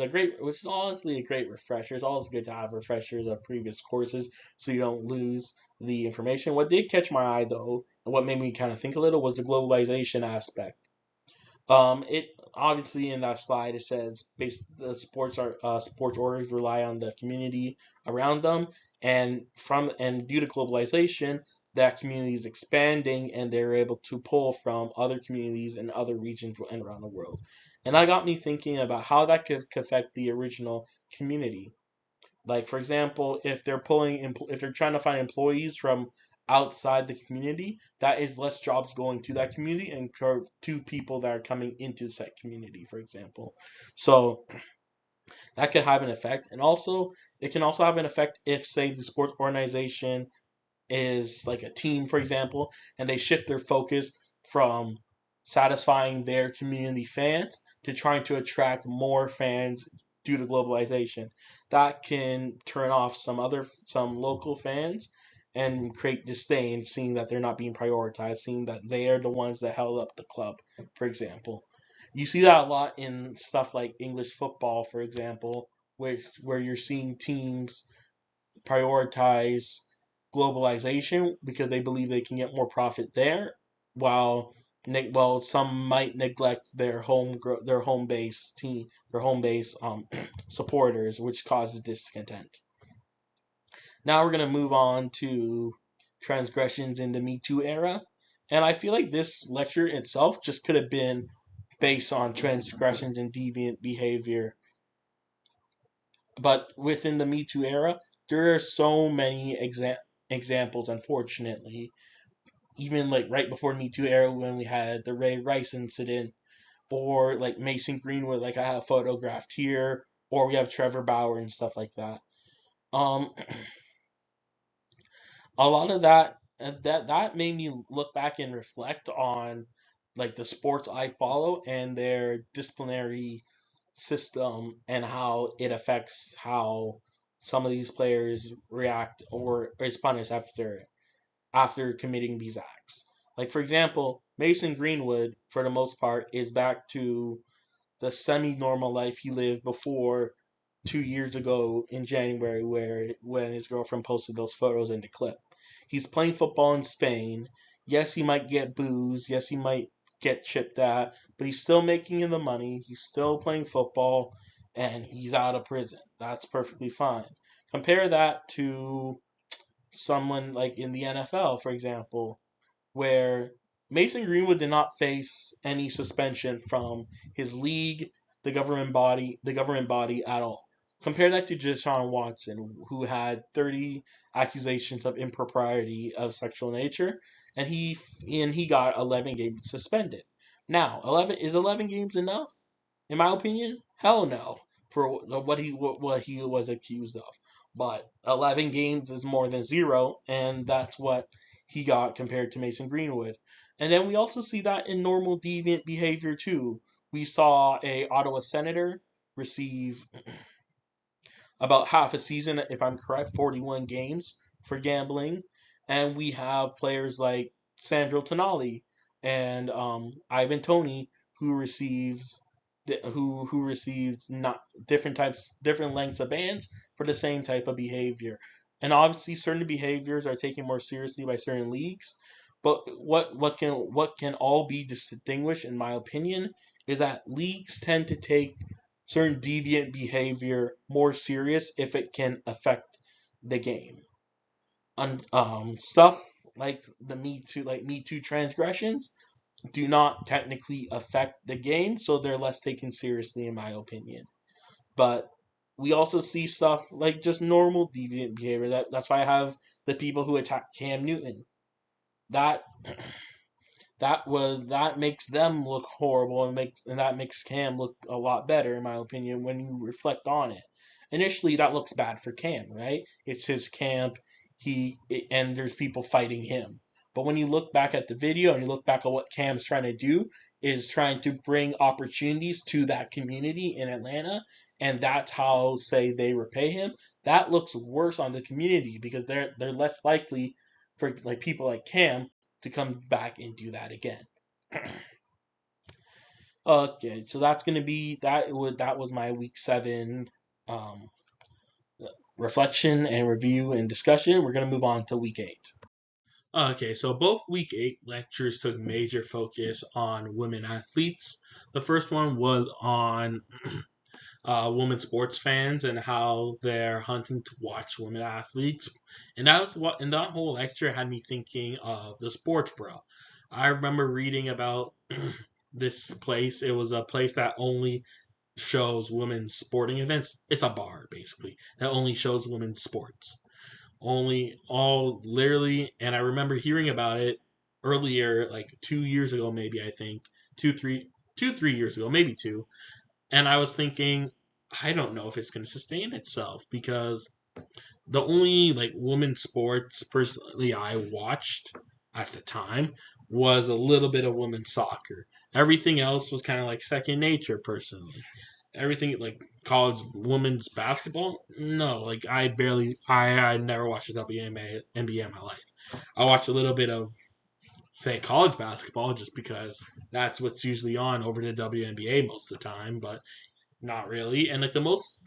honestly a great refresher. It's always good to have refreshers of previous courses so you don't lose the information. What did catch my eye though, and what made me kind of think a little, was the globalization aspect. It obviously in that slide it says the sports orgs rely on the community around them, and due to globalization, that community is expanding, and they're able to pull from other communities and other regions and around the world. And that got me thinking about how that could affect the original community. Like for example, if they're trying to find employees from outside the community, that is less jobs going to that community and to people that are coming into that community, for example. So that could have an effect, and also it can also have an effect if, say, the sports organization is like a team, for example, and they shift their focus from satisfying their community fans to trying to attract more fans due to globalization. That can turn off some local fans and create disdain, seeing that they're not being prioritized, seeing that they are the ones that held up the club, for example. You see that a lot in stuff like English football, for example, where you're seeing teams prioritize globalization because they believe they can get more profit there, while some might neglect their home base team, their home base supporters, which causes discontent. Now we're gonna move on to transgressions in the Me Too era, and I feel like this lecture itself just could have been based on transgressions and deviant behavior, but within the Me Too era, there are so many examples, unfortunately. Even like right before Me Too era, when we had the Ray Rice incident, or like Mason Greenwood, like I have photographed here, or we have Trevor Bauer and stuff like that. Um, a lot of that made me look back and reflect on like the sports I follow and their disciplinary system and how it affects how some of these players react or is punished after committing these acts. Like for example, Mason Greenwood, for the most part, is back to the semi-normal life he lived before 2 years ago in January, where when his girlfriend posted those photos in the clip. He's playing football in Spain. Yes, he might get booze. Yes, he might get chipped at, but he's still making the money. He's still playing football, and he's out of prison. That's perfectly fine. Compare that to someone like in the NFL, for example, where Mason Greenwood did not face any suspension from his league, the government body at all. Compare that to Deshaun Watson, who had 30 accusations of impropriety of sexual nature, and he got 11 games suspended. Now, 11 games enough? In my opinion, hell no for what he was accused of. But 11 games is more than zero, and that's what he got compared to Mason Greenwood. And then we also see that in normal deviant behavior too. We saw a Ottawa senator receive about half a season, if I'm correct, 41 games for gambling, and we have players like Sandro Tonali and Ivan Toney who receives not different lengths of bans for the same type of behavior. And obviously, certain behaviors are taken more seriously by certain leagues. But what can all be distinguished, in my opinion, is that leagues tend to take certain deviant behavior more serious if it can affect the game. Stuff like Me Too transgressions do not technically affect the game, so they're less taken seriously, in my opinion. But we also see stuff like just normal deviant behavior. That's why I have the people who attack Cam Newton. That that makes them look horrible and that makes Cam look a lot better, in my opinion, when you reflect on it. Initially, that looks bad for Cam, right? It's his camp, and there's people fighting him. But when you look back at the video and you look back at what Cam's trying to do, is trying to bring opportunities to that community in Atlanta, and that's how, say, they repay him. That looks worse on the community because they're less likely for like people like Cam to come back and do that again. Okay, so that's gonna be that was my week 7 um, reflection and review and discussion. We're gonna move on to week 8. Okay, so both week 8 lectures took major focus on women athletes. The first one was on women sports fans and how they're hunting to watch women athletes, and that whole lecture had me thinking of the sports bra. I remember reading about this place. It was a place that only shows women's sporting events. It's a bar basically that only shows women's sports. Only all literally, and I remember hearing about it earlier, like 2 years ago, maybe I think 3 years ago, maybe two, and I was thinking, I don't know if it's going to sustain itself because the only like women's sports personally I watched at the time was a little bit of women's soccer. Everything else was kind of like second nature personally. Everything like college women's basketball, no, like I never watched the NBA in my life. I watched a little bit of say college basketball just because that's what's usually on over the WNBA most of the time, but not really. And like the most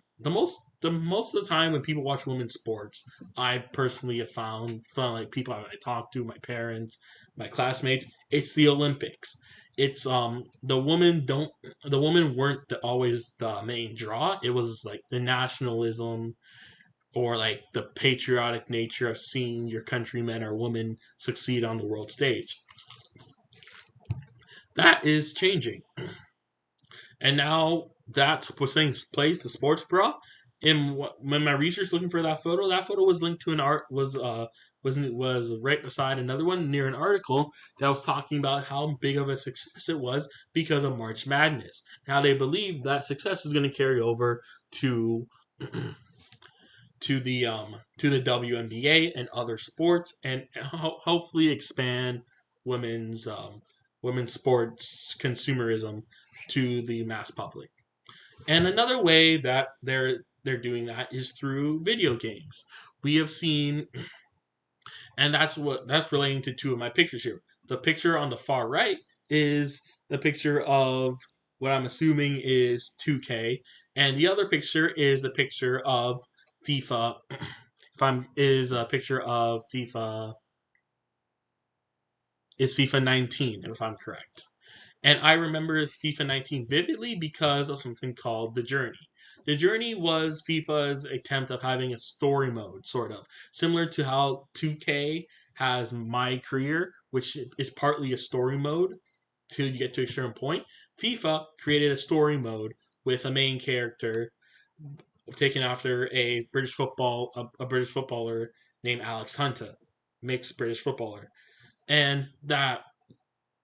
the most of the time when people watch women's sports, I personally have found from like people I talk to, my parents, my classmates, it's the Olympics. It's the women weren't always the main draw. It was like the nationalism or like the patriotic nature of seeing your countrymen or women succeed on the world stage. That is changing. And now that's what's taking place, the sports bra. When my research looking for that photo was linked to an art was right beside another one near an article that was talking about how big of a success it was because of March Madness. Now they believe that success is going to carry over to to the WNBA and other sports, and hopefully expand women's women's sports consumerism to the mass public. And another way that they're doing that is through video games. We have seen, and that's relating to two of my pictures here. The picture on the far right is the picture of what I'm assuming is 2K, and the other picture is a picture of FIFA. If I'm is a picture of FIFA is FIFA 19, if I'm correct. And I remember FIFA 19 vividly because of something called The Journey. The Journey was FIFA's attempt of having a story mode, sort of, similar to how 2K has My Career, which is partly a story mode till you get to a certain point. FIFA created a story mode with a main character taken after a British footballer named Alex Hunter, mixed British footballer, and that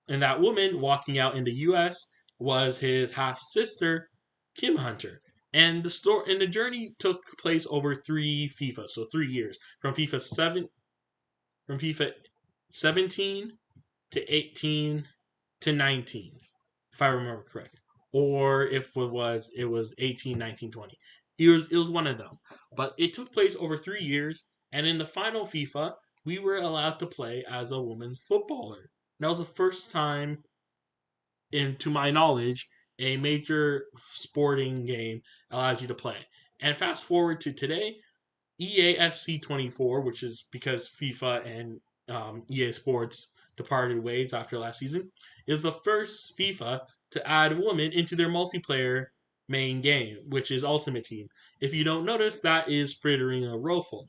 woman walking out in the U.S. was his half sister, Kim Hunter. And the journey took place over 3 FIFA, so 3 years, from FIFA 17 to 18 to 19, if I remember correct, or if it was 18, 19, 20. It was one of them, but it took place over 3 years, and in the final FIFA, we were allowed to play as a women's footballer. And that was the first time to my knowledge, a major sporting game allows you to play. And fast forward to today, EAFC 24, which is because FIFA and EA Sports departed ways after last season, is the first FIFA to add women into their multiplayer main game, which is Ultimate Team. If you don't notice, that is Federica Rofo.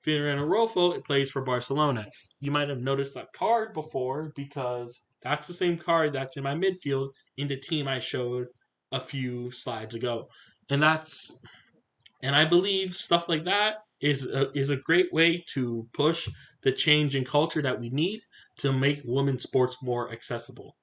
Federica Rofo plays for Barcelona. You might have noticed that card before because that's the same card that's in my midfield in the team I showed a few slides ago. And I believe stuff like that is a great way to push the change in culture that we need to make women's sports more accessible.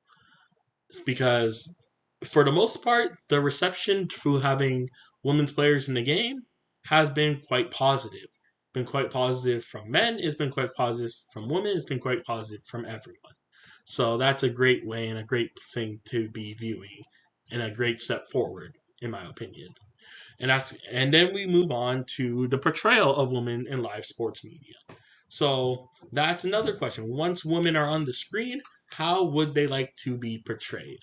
It's because for the most part, the reception to having women's players in the game has been quite positive. Been quite positive from men, it's been quite positive from women, it's been quite positive from everyone. So that's a great way and a great thing to be viewing and a great step forward, in my opinion. And then we move on to the portrayal of women in live sports media. So that's another question. Once women are on the screen, how would they like to be portrayed?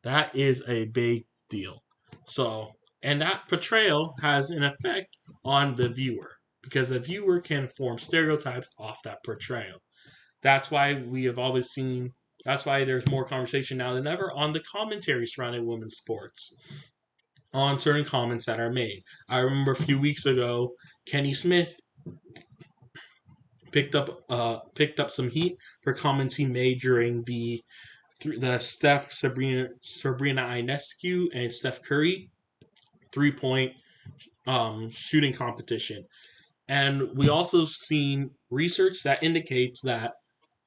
That is a big deal. So, and that portrayal has an effect on the viewer because the viewer can form stereotypes off that portrayal. That's why we have always seen. That's why there's more conversation now than ever on the commentary surrounding women's sports, on certain comments that are made. I remember a few weeks ago, Kenny Smith picked up some heat for comments he made during the Sabrina Ionescu and Steph Curry 3-point shooting competition. And we also seen research that indicates that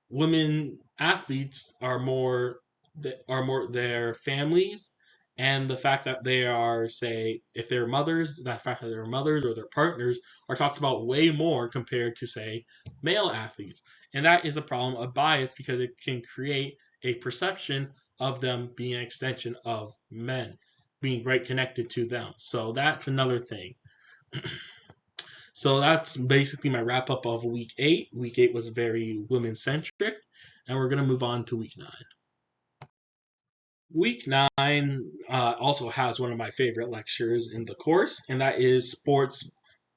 women athletes are more their families, and the fact that they are, say, if they're mothers, that fact that they're mothers or their partners are talked about way more compared to, say, male athletes. And that is a problem of bias because it can create a perception of them being an extension of men, being right connected to them. So that's another thing. So that's basically my wrap up of week 8. Week 8 was very women centric, and we're going to move on to week 9. Week 9 also has one of my favorite lectures in the course, and that is sports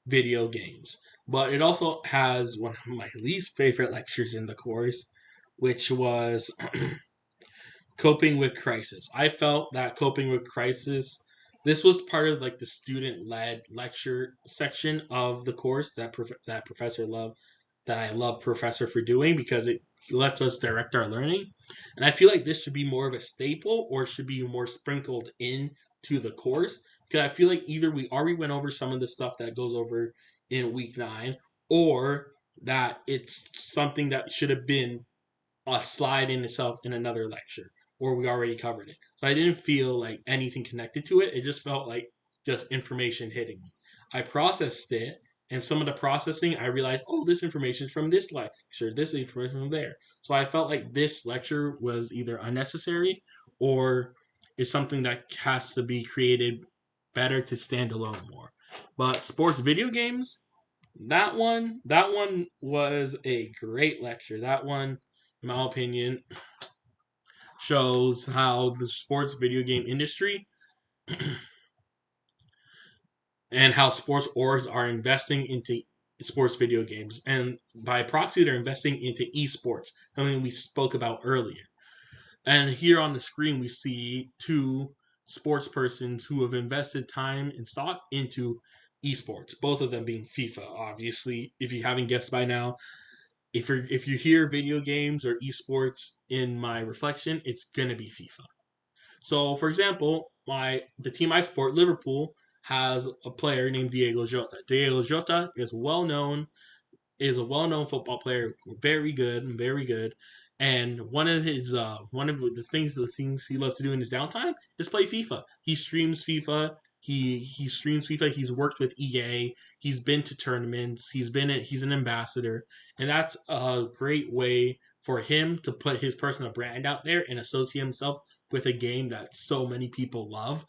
video games. But it also has one of my least favorite lectures in the course, which was coping with crisis. I felt that coping with crisis, this was part of like the student-led lecture section of the course that Professor Love, that I love Professor for doing because it lets us direct our learning. And I feel like this should be more of a staple or should be more sprinkled in to the course because I feel like either we already went over some of the stuff that goes over in week 9 or that it's something that should have been a slide in itself in another lecture or we already covered it. So I didn't feel like anything connected to it. It just felt like just information hitting me. I processed it, and some of the processing, I realized, oh, this information is from this lecture, this information from there. So I felt like this lecture was either unnecessary or is something that has to be created better to stand alone more. But sports video games, that one was a great lecture. That one, in my opinion, shows how the sports video game industry and how sports orgs are investing into sports video games. And by proxy, they're investing into esports, something we spoke about earlier. And here on the screen, we see two sports persons who have invested time and stock into esports, both of them being FIFA. Obviously, if you haven't guessed by now, if you hear video games or esports in my reflection, it's gonna be FIFA. So, for example, the team I support, Liverpool, has a player named Diego Jota. Diego Jota is a well-known football player, very good, very good. And one of the things he loves to do in his downtime is play FIFA. He streams FIFA. He streams FIFA. He's worked with EA. He's been to tournaments. He's an ambassador, and that's a great way for him to put his personal brand out there and associate himself with a game that so many people love,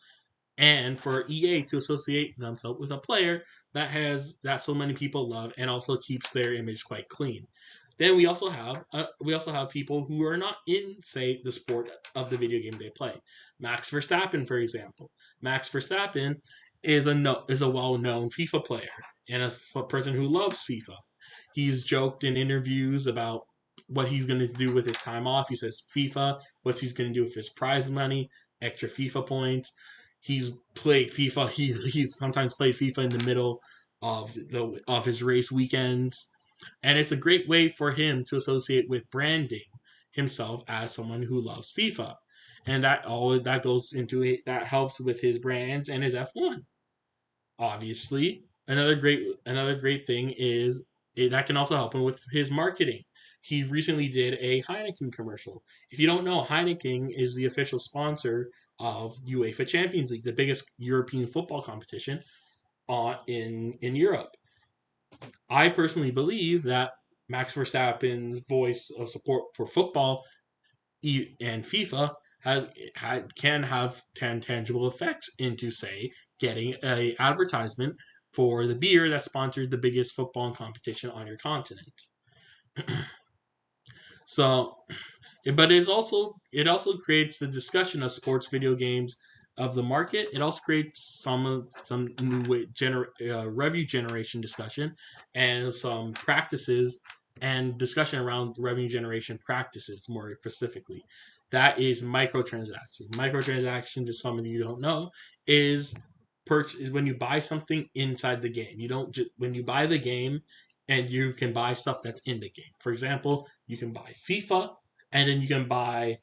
and for EA to associate themselves with a player that so many people love and also keeps their image quite clean. Then we also have people who are not in, say, the sport of the video game they play. Max Verstappen, for example. Max Verstappen is a well-known FIFA player and a person who loves FIFA. He's joked in interviews about what he's going to do with his time off. He says FIFA, what he's going to do with his prize money, extra FIFA points. He's played FIFA. He's sometimes played FIFA in the middle of his race weekends, and it's a great way for him to associate with branding himself as someone who loves FIFA, and that goes into it. That helps with his brands and his F1. Obviously, another great thing is that can also help him with his marketing. He recently did a Heineken commercial. If you don't know, Heineken is the official sponsor of UEFA Champions League, the biggest European football competition in Europe. I personally believe that Max Verstappen's voice of support for football and FIFA can have tangible effects into, say, getting a advertisement for the beer that sponsors the biggest football competition on your continent. So, but it also creates the discussion of sports video games of the market. It also creates some new revenue generation discussion and some practices and discussion around revenue generation practices more specifically. That is microtransactions. Microtransactions, if some of you don't know, is is when you buy something inside the game. You don't just when you buy the game and you can buy stuff that's in the game. For example, you can buy FIFA and then you can buy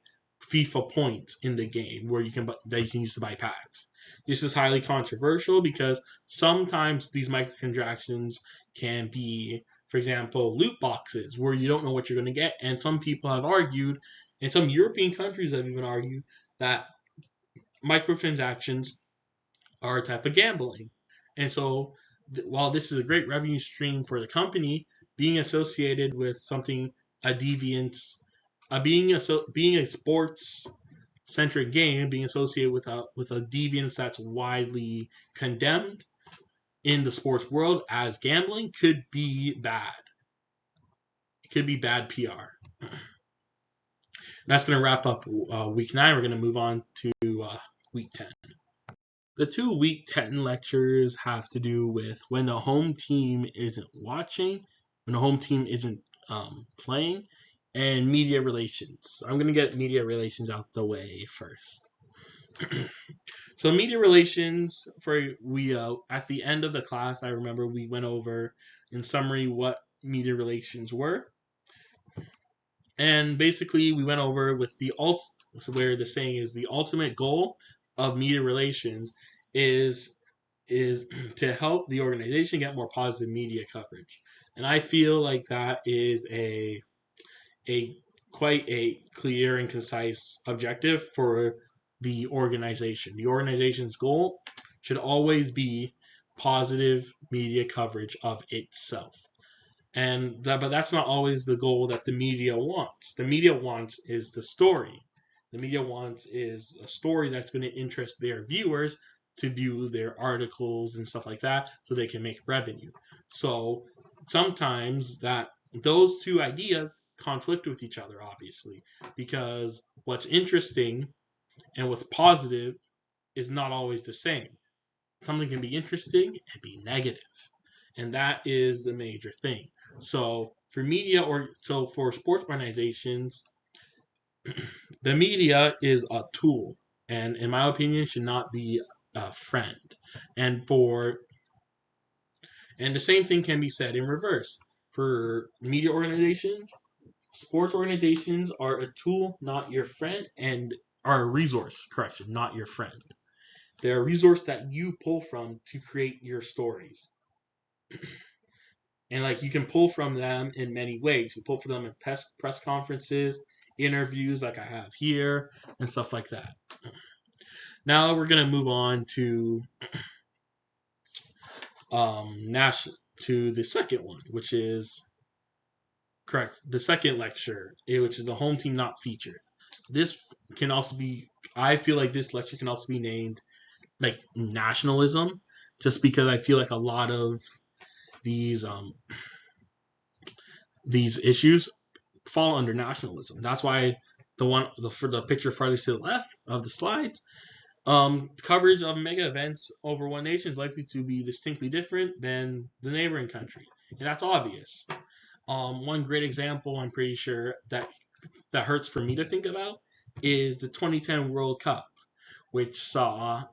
FIFA points in the game where that you can use to buy packs. This is highly controversial because sometimes these microtransactions can be, for example, loot boxes where you don't know what you're going to get, and some people have argued, and some European countries have even argued that microtransactions are a type of gambling. And so, while this is a great revenue stream for the company, being associated with something a deviance, being a sports centric game, being associated with a deviance that's widely condemned in the sports world as gambling could be bad. It could be bad PR. That's going to wrap up week 9. We're going to move on to week 10. The 2 week 10 lectures have to do with when the home team isn't watching, when the home team isn't playing, and media relations. I'm going to get media relations out the way first. So media relations, we at the end of the class, I remember we went over in summary what media relations were. And basically we went over with where the saying is the ultimate goal of media relations is to help the organization get more positive media coverage. And I feel like that is a quite a clear and concise objective for the organization. The organization's goal should always be positive media coverage of itself. But that's not always the goal that the media wants. The media wants is the story. The media wants is a story that's going to interest their viewers to view their articles and stuff like that so they can make revenue. So sometimes those two ideas conflict with each other, obviously, because what's interesting and what's positive is not always the same. Something can be interesting and be negative. And that is the major thing. So for sports organizations, the media is a tool, and in my opinion, should not be a friend. And the same thing can be said in reverse for media organizations. Sports organizations are a tool, not your friend, and are a resource. Correction, not your friend. They're a resource that you pull from to create your stories. And like you can pull from them in many ways. You pull from them in press conferences, interviews like I have here, and stuff like that. Now we're gonna move on to to the second one, which is correct. The second lecture, which is the home team not featured. This can also be. I feel like this lecture can also be named like nationalism, just because I feel like a lot of these issues fall under nationalism. That's why for the picture farthest to the left of the slides, coverage of mega events over one nation is likely to be distinctly different than the neighboring country, and that's obvious. One great example, I'm pretty sure that hurts for me to think about, is the 2010 World Cup, which saw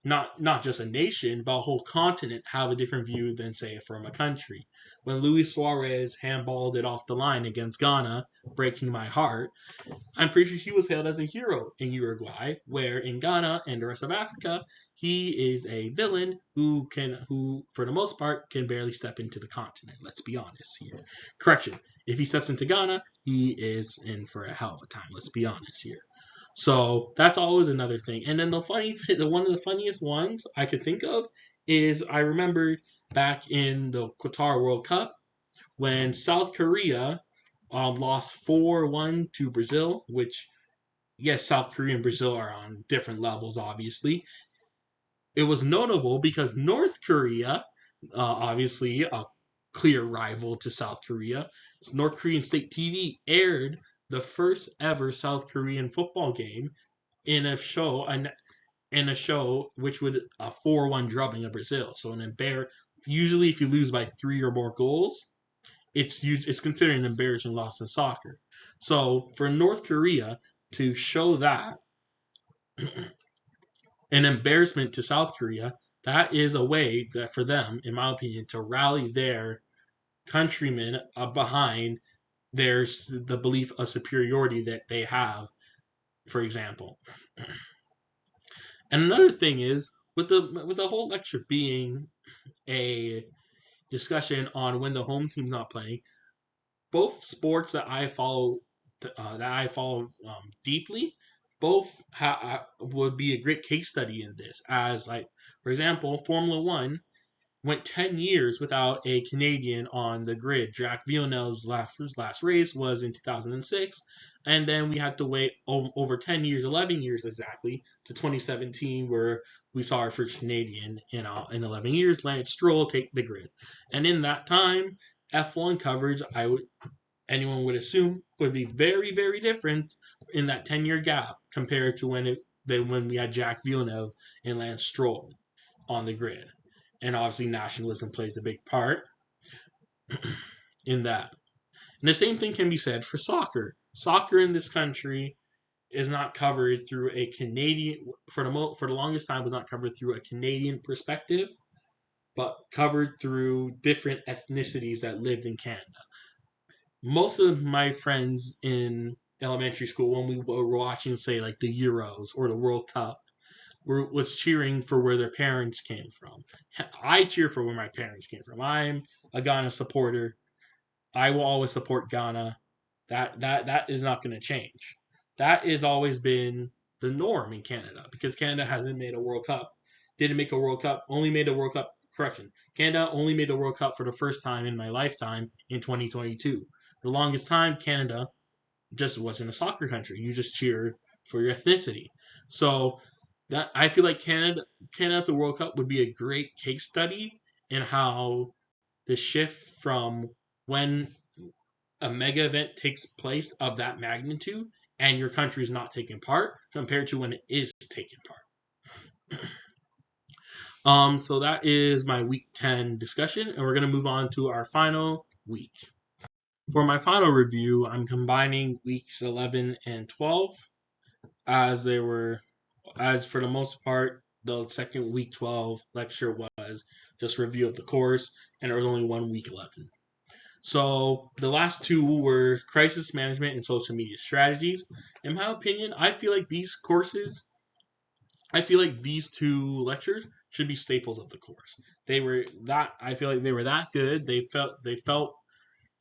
not just a nation, but a whole continent have a different view than, say, from a country. When Luis Suarez handballed it off the line against Ghana, breaking my heart, I'm pretty sure he was hailed as a hero in Uruguay, where in Ghana and the rest of Africa, he is a villain who, for the most part, can barely step into the continent. Let's be honest here. Correction, if he steps into Ghana, he is in for a hell of a time. Let's be honest here. So that's always another thing. And then one of the funniest ones I could think of is I remember back in the Qatar World Cup when South Korea lost 4-1 to Brazil, which, yes, South Korea and Brazil are on different levels, obviously. It was notable because North Korea, obviously a clear rival to South Korea, North Korean state TV aired the first ever South Korean football game in a show which would a 4-1 drubbing of Brazil. So usually if you lose by 3 or more goals, it's considered an embarrassing loss in soccer. So for North Korea to show that an embarrassment to South Korea, that is a way that for them, in my opinion, to rally their countrymen behind the belief of superiority that they have, for example. And another thing is with the whole lecture being a discussion on when the home team's not playing, both sports that I follow deeply, both would be a great case study in this. As like, for example, Formula One went 10 years without a Canadian on the grid. Jacques Villeneuve's last race was in 2006, and then we had to wait over 10 years, 11 years exactly, to 2017, where we saw our first Canadian in 11 years, Lance Stroll, take the grid. And in that time, F1 coverage, anyone would assume would be very, very different in that 10-year gap compared to when we had Jack Villeneuve and Lance Stroll on the grid. And obviously, nationalism plays a big part in that. And the same thing can be said for soccer. Soccer in this country is not covered through a Canadian, for the longest time was not covered through a Canadian perspective, but covered through different ethnicities that lived in Canada. Most of my friends in elementary school, when we were watching, say, like the Euros or the World Cup, was cheering for where their parents came from. I cheer for where my parents came from. I'm a Ghana supporter. I will always support Ghana. That is not going to change. That has always been the norm in Canada because Canada hasn't made a World Cup. Didn't make a World Cup. Only made a World Cup. Correction. Canada only made a World Cup for the first time in my lifetime in 2022. The longest time, Canada just wasn't a soccer country. You just cheered for your ethnicity. So that I feel like Canada at the World Cup would be a great case study in how the shift from when a mega event takes place of that magnitude and your country is not taking part compared to when it is taking part. So that is my week 10 discussion, and we're going to move on to our final week. For my final review, I'm combining weeks 11 and 12 as for the most part, the second week 12 lecture was just review of the course, and there was only one week 11. So the last two were crisis management and social media strategies. In my opinion, I feel like these two lectures should be staples of the course. I feel like they were that good. They felt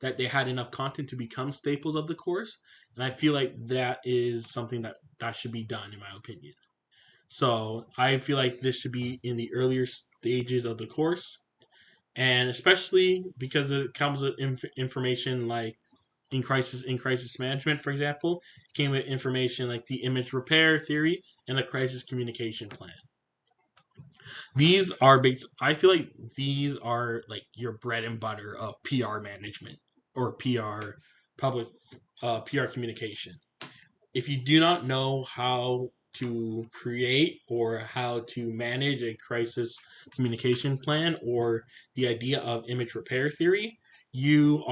that they had enough content to become staples of the course, and I feel like that is something that should be done, in my opinion. So I feel like this should be in the earlier stages of the course, and especially because it comes with information like in crisis management, for example, it came with information like the image repair theory and the crisis communication plan. I feel like these are like your bread and butter of PR management or PR communication. If you do not know how to create or how to manage a crisis communication plan or the idea of image repair theory, you're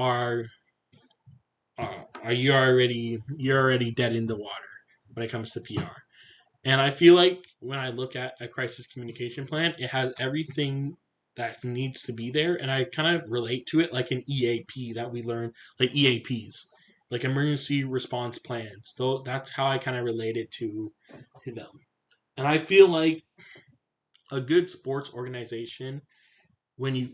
already dead in the water when it comes to PR. And I feel like when I look at a crisis communication plan, it has everything that needs to be there, and I kind of relate to it like an EAP that we learn, like EAPs, like emergency response plans. Though that's how I kind of related to them. And I feel like a good sports organization, when you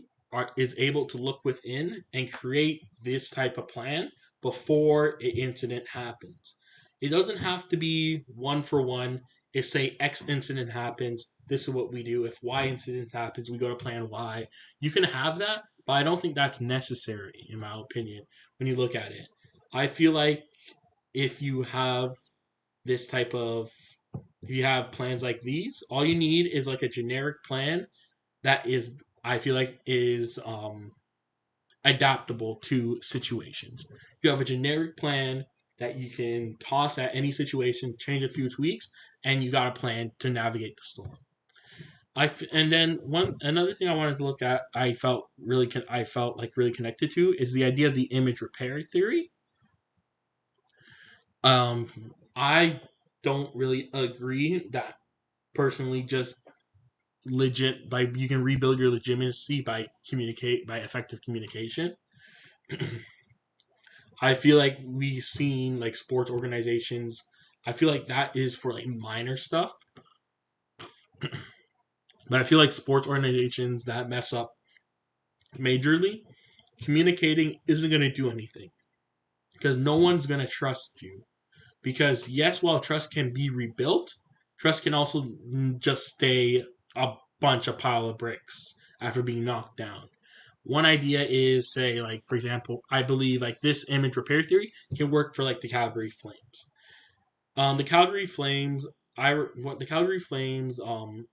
is able to look within and create this type of plan before an incident happens. It doesn't have to be one for one. If say X incident happens, this is what we do. If Y incident happens, we go to plan Y. You can have that, but I don't think that's necessary, in my opinion, when you look at it. I feel like if you have this type of if you have plans like these, all you need is like a generic plan that is I feel like is adaptable to situations. You have a generic plan that you can toss at any situation, change a few tweaks, and you got a plan to navigate the storm. And then another thing I wanted to look at, I felt really connected to is the idea of the image repair theory. I don't really agree that personally just you can rebuild your legitimacy by effective communication. I feel like we've seen like sports organizations. I feel like that is for like minor stuff, but I feel like sports organizations that mess up majorly, communicating isn't going to do anything because no one's going to trust you. Because yes, while trust can be rebuilt, trust can also just stay a pile of bricks after being knocked down. One idea is, say, like, for example, I believe like this image repair theory can work for like the Calgary Flames. The Calgary Flames,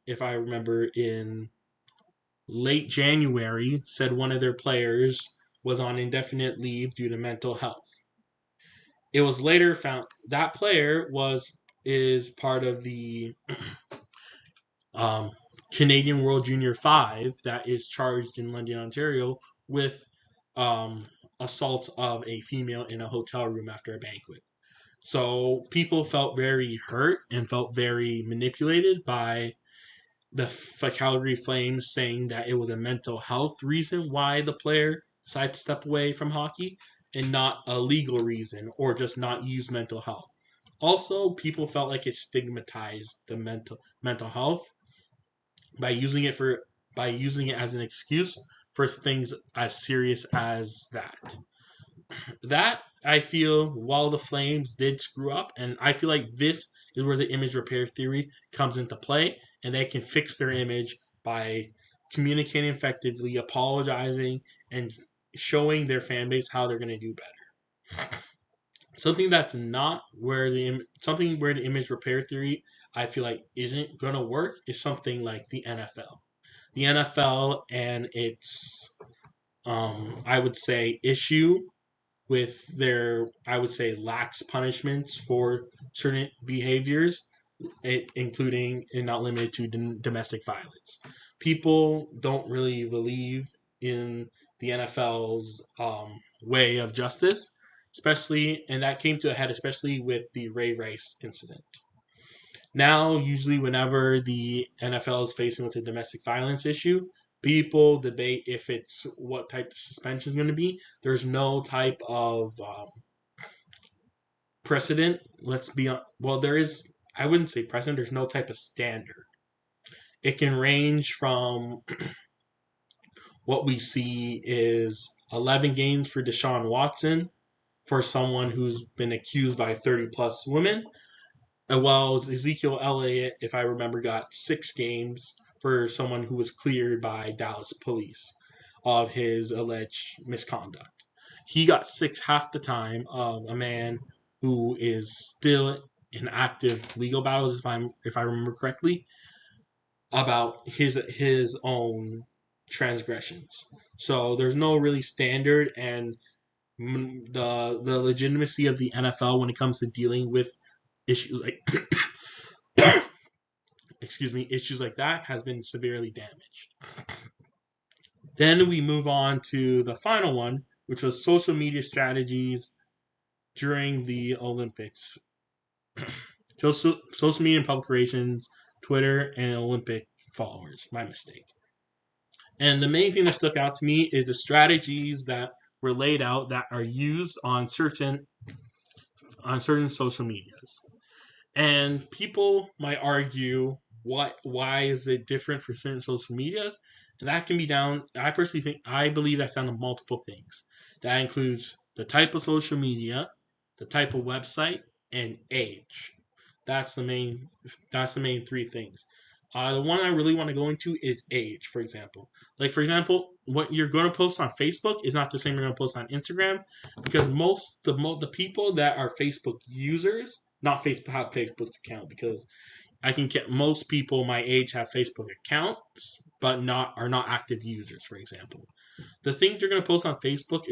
if I remember, in late January, said one of their players was on indefinite leave due to mental health. It was later found that player is part of the um, Canadian World Junior 5 that is charged in London, Ontario with um, assault of a female in a hotel room after a banquet. So people felt very hurt and felt very manipulated by the Calgary Flames saying that it was a mental health reason why the player decided to step away from hockey and not a legal reason or just not use mental health. Also, people felt like it stigmatized the mental health by using it for by using it as an excuse for things as serious as that. That I feel while the Flames did screw up, and I feel like this is where the image repair theory comes into play, and they can fix their image by communicating effectively, apologizing, and showing their fan base how they're going to do better. Something that's not where the image repair theory I feel like isn't going to work is something like the NFL. The NFL and its I would say issue with their, I would say, lax punishments for certain behaviors, including and not limited to domestic violence. People don't really believe in the NFL's way of justice, especially, and that came to a head, especially with the Ray Rice incident. Now, usually, whenever the NFL is facing with a domestic violence issue, people debate if it's what type of suspension is going to be. There's no type of precedent. Let's be on. Well, there is. I wouldn't say precedent. There's no type of standard. It can range from what we see is 11 games for Deshaun Watson for someone who's been accused by 30 plus women, as well as Ezekiel Elliott, if I remember, got 6 games for someone who was cleared by Dallas police of his alleged misconduct. He got 6 half the time of a man who is still in active legal battles, if I remember correctly, about his own transgressions. So there's no really standard, and the legitimacy of the NFL when it comes to dealing with issues like issues like that has been severely damaged. Then we move on to the final one, which was social media strategies during the Olympics. Social media and public relations, Twitter, and Olympic followers. My mistake. And the main thing that stuck out to me is the strategies that were laid out that are used on certain social medias. And people might argue why is it different for certain social medias? And that can be down. I believe that's down to multiple things. That includes the type of social media, the type of website, and age. That's the main 3 things. The one I really want to go into is age, for example. Like, for example, what you're going to post on Facebook is not the same you're going to post on Instagram, because the people that are Facebook users, not Facebook, have Facebook's account, because I can get most people my age have Facebook accounts, but are not active users, for example. The things you're going to post on Facebook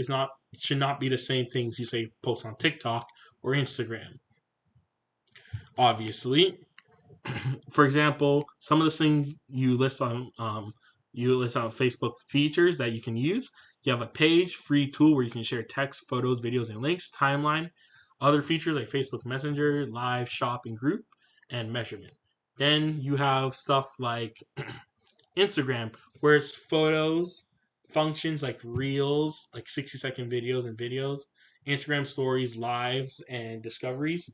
should not be the same things you say post on TikTok or Instagram. Obviously, for example, some of the things you list on Facebook features that you can use. You have a page free tool where you can share text, photos, videos, and links, timeline, other features like Facebook Messenger, live, shop, and group, and measurement. Then you have stuff like Instagram, where it's photos, functions like reels, like 60-second videos and videos, Instagram stories, lives, and discoveries.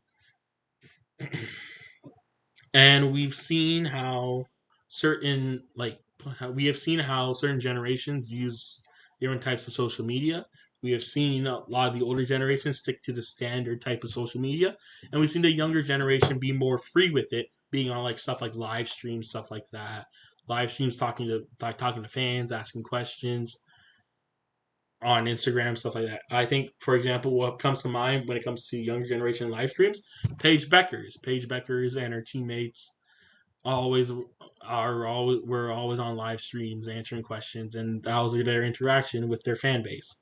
And we've seen how certain generations use different types of social media. We have seen a lot of the older generations stick to the standard type of social media, and we've seen the younger generation be more free with it, being on like stuff like live streams, stuff like that. Live streams, talking to fans, asking questions on Instagram, stuff like that. I think, for example, what comes to mind when it comes to younger generation live streams, Paige Beckers and her teammates were always on live streams answering questions, and that was their interaction with their fan base.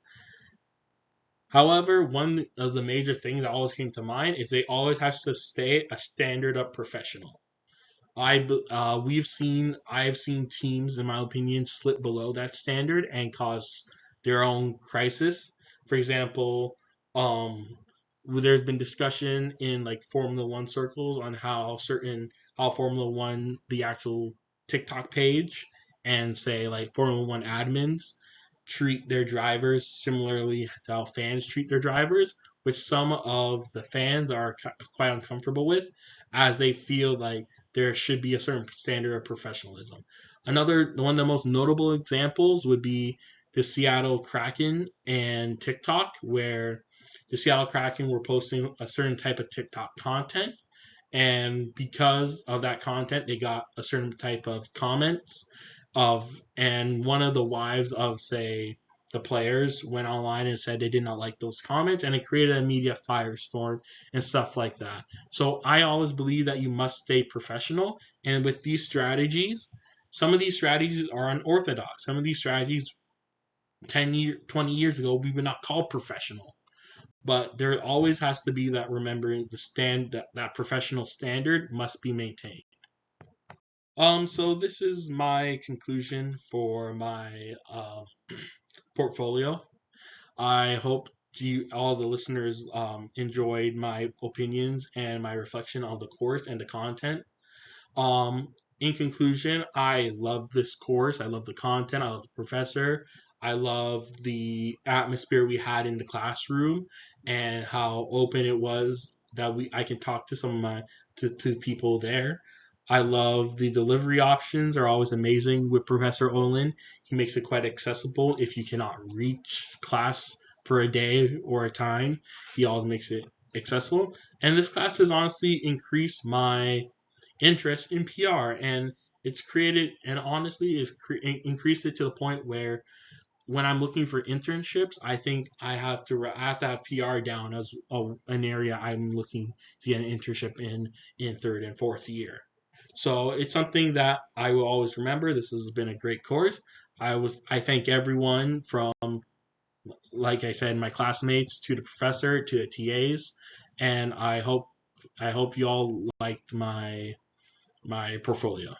However, one of the major things that always came to mind is they always have to stay a standard of professional. I've seen teams, in my opinion, slip below that standard and cause their own crisis. For example, um, there's been discussion in like Formula One circles on how Formula One, the actual TikTok page, and say like Formula One admins treat their drivers similarly to how fans treat their drivers, which some of the fans are quite uncomfortable with, as they feel like there should be a certain standard of professionalism. One of the most notable examples would be the Seattle Kraken and TikTok, where the Seattle Kraken were posting a certain type of TikTok content, and because of that content, they got a certain type of comments and one of the wives of, say, the players went online and said they did not like those comments, and it created a media firestorm and stuff like that. So I always believe that you must stay professional, and with these strategies, some of these strategies are unorthodox. Some of these strategies 20 years ago we would not call professional, but there always has to be that remembering that professional standard must be maintained. So this is my conclusion for my portfolio. I hope all the listeners enjoyed my opinions and my reflection on the course and the content. Um, in conclusion, I love this course. I love the content. I love the professor. I love the atmosphere we had in the classroom and how open it was that I can talk to some of my to people there. I love the delivery options are always amazing with Professor Olin. He makes it quite accessible if you cannot reach class for a day or a time. He always makes it accessible. And this class has honestly increased my interest in PR, and it's created and honestly increased it to the point where when I'm looking for internships, I think I have to have PR down as an area I'm looking to get an internship in third and fourth year. So it's something that I will always remember. This has been a great course. I thank everyone from, like I said, my classmates to the professor to the TAs, and I hope you all liked my portfolio.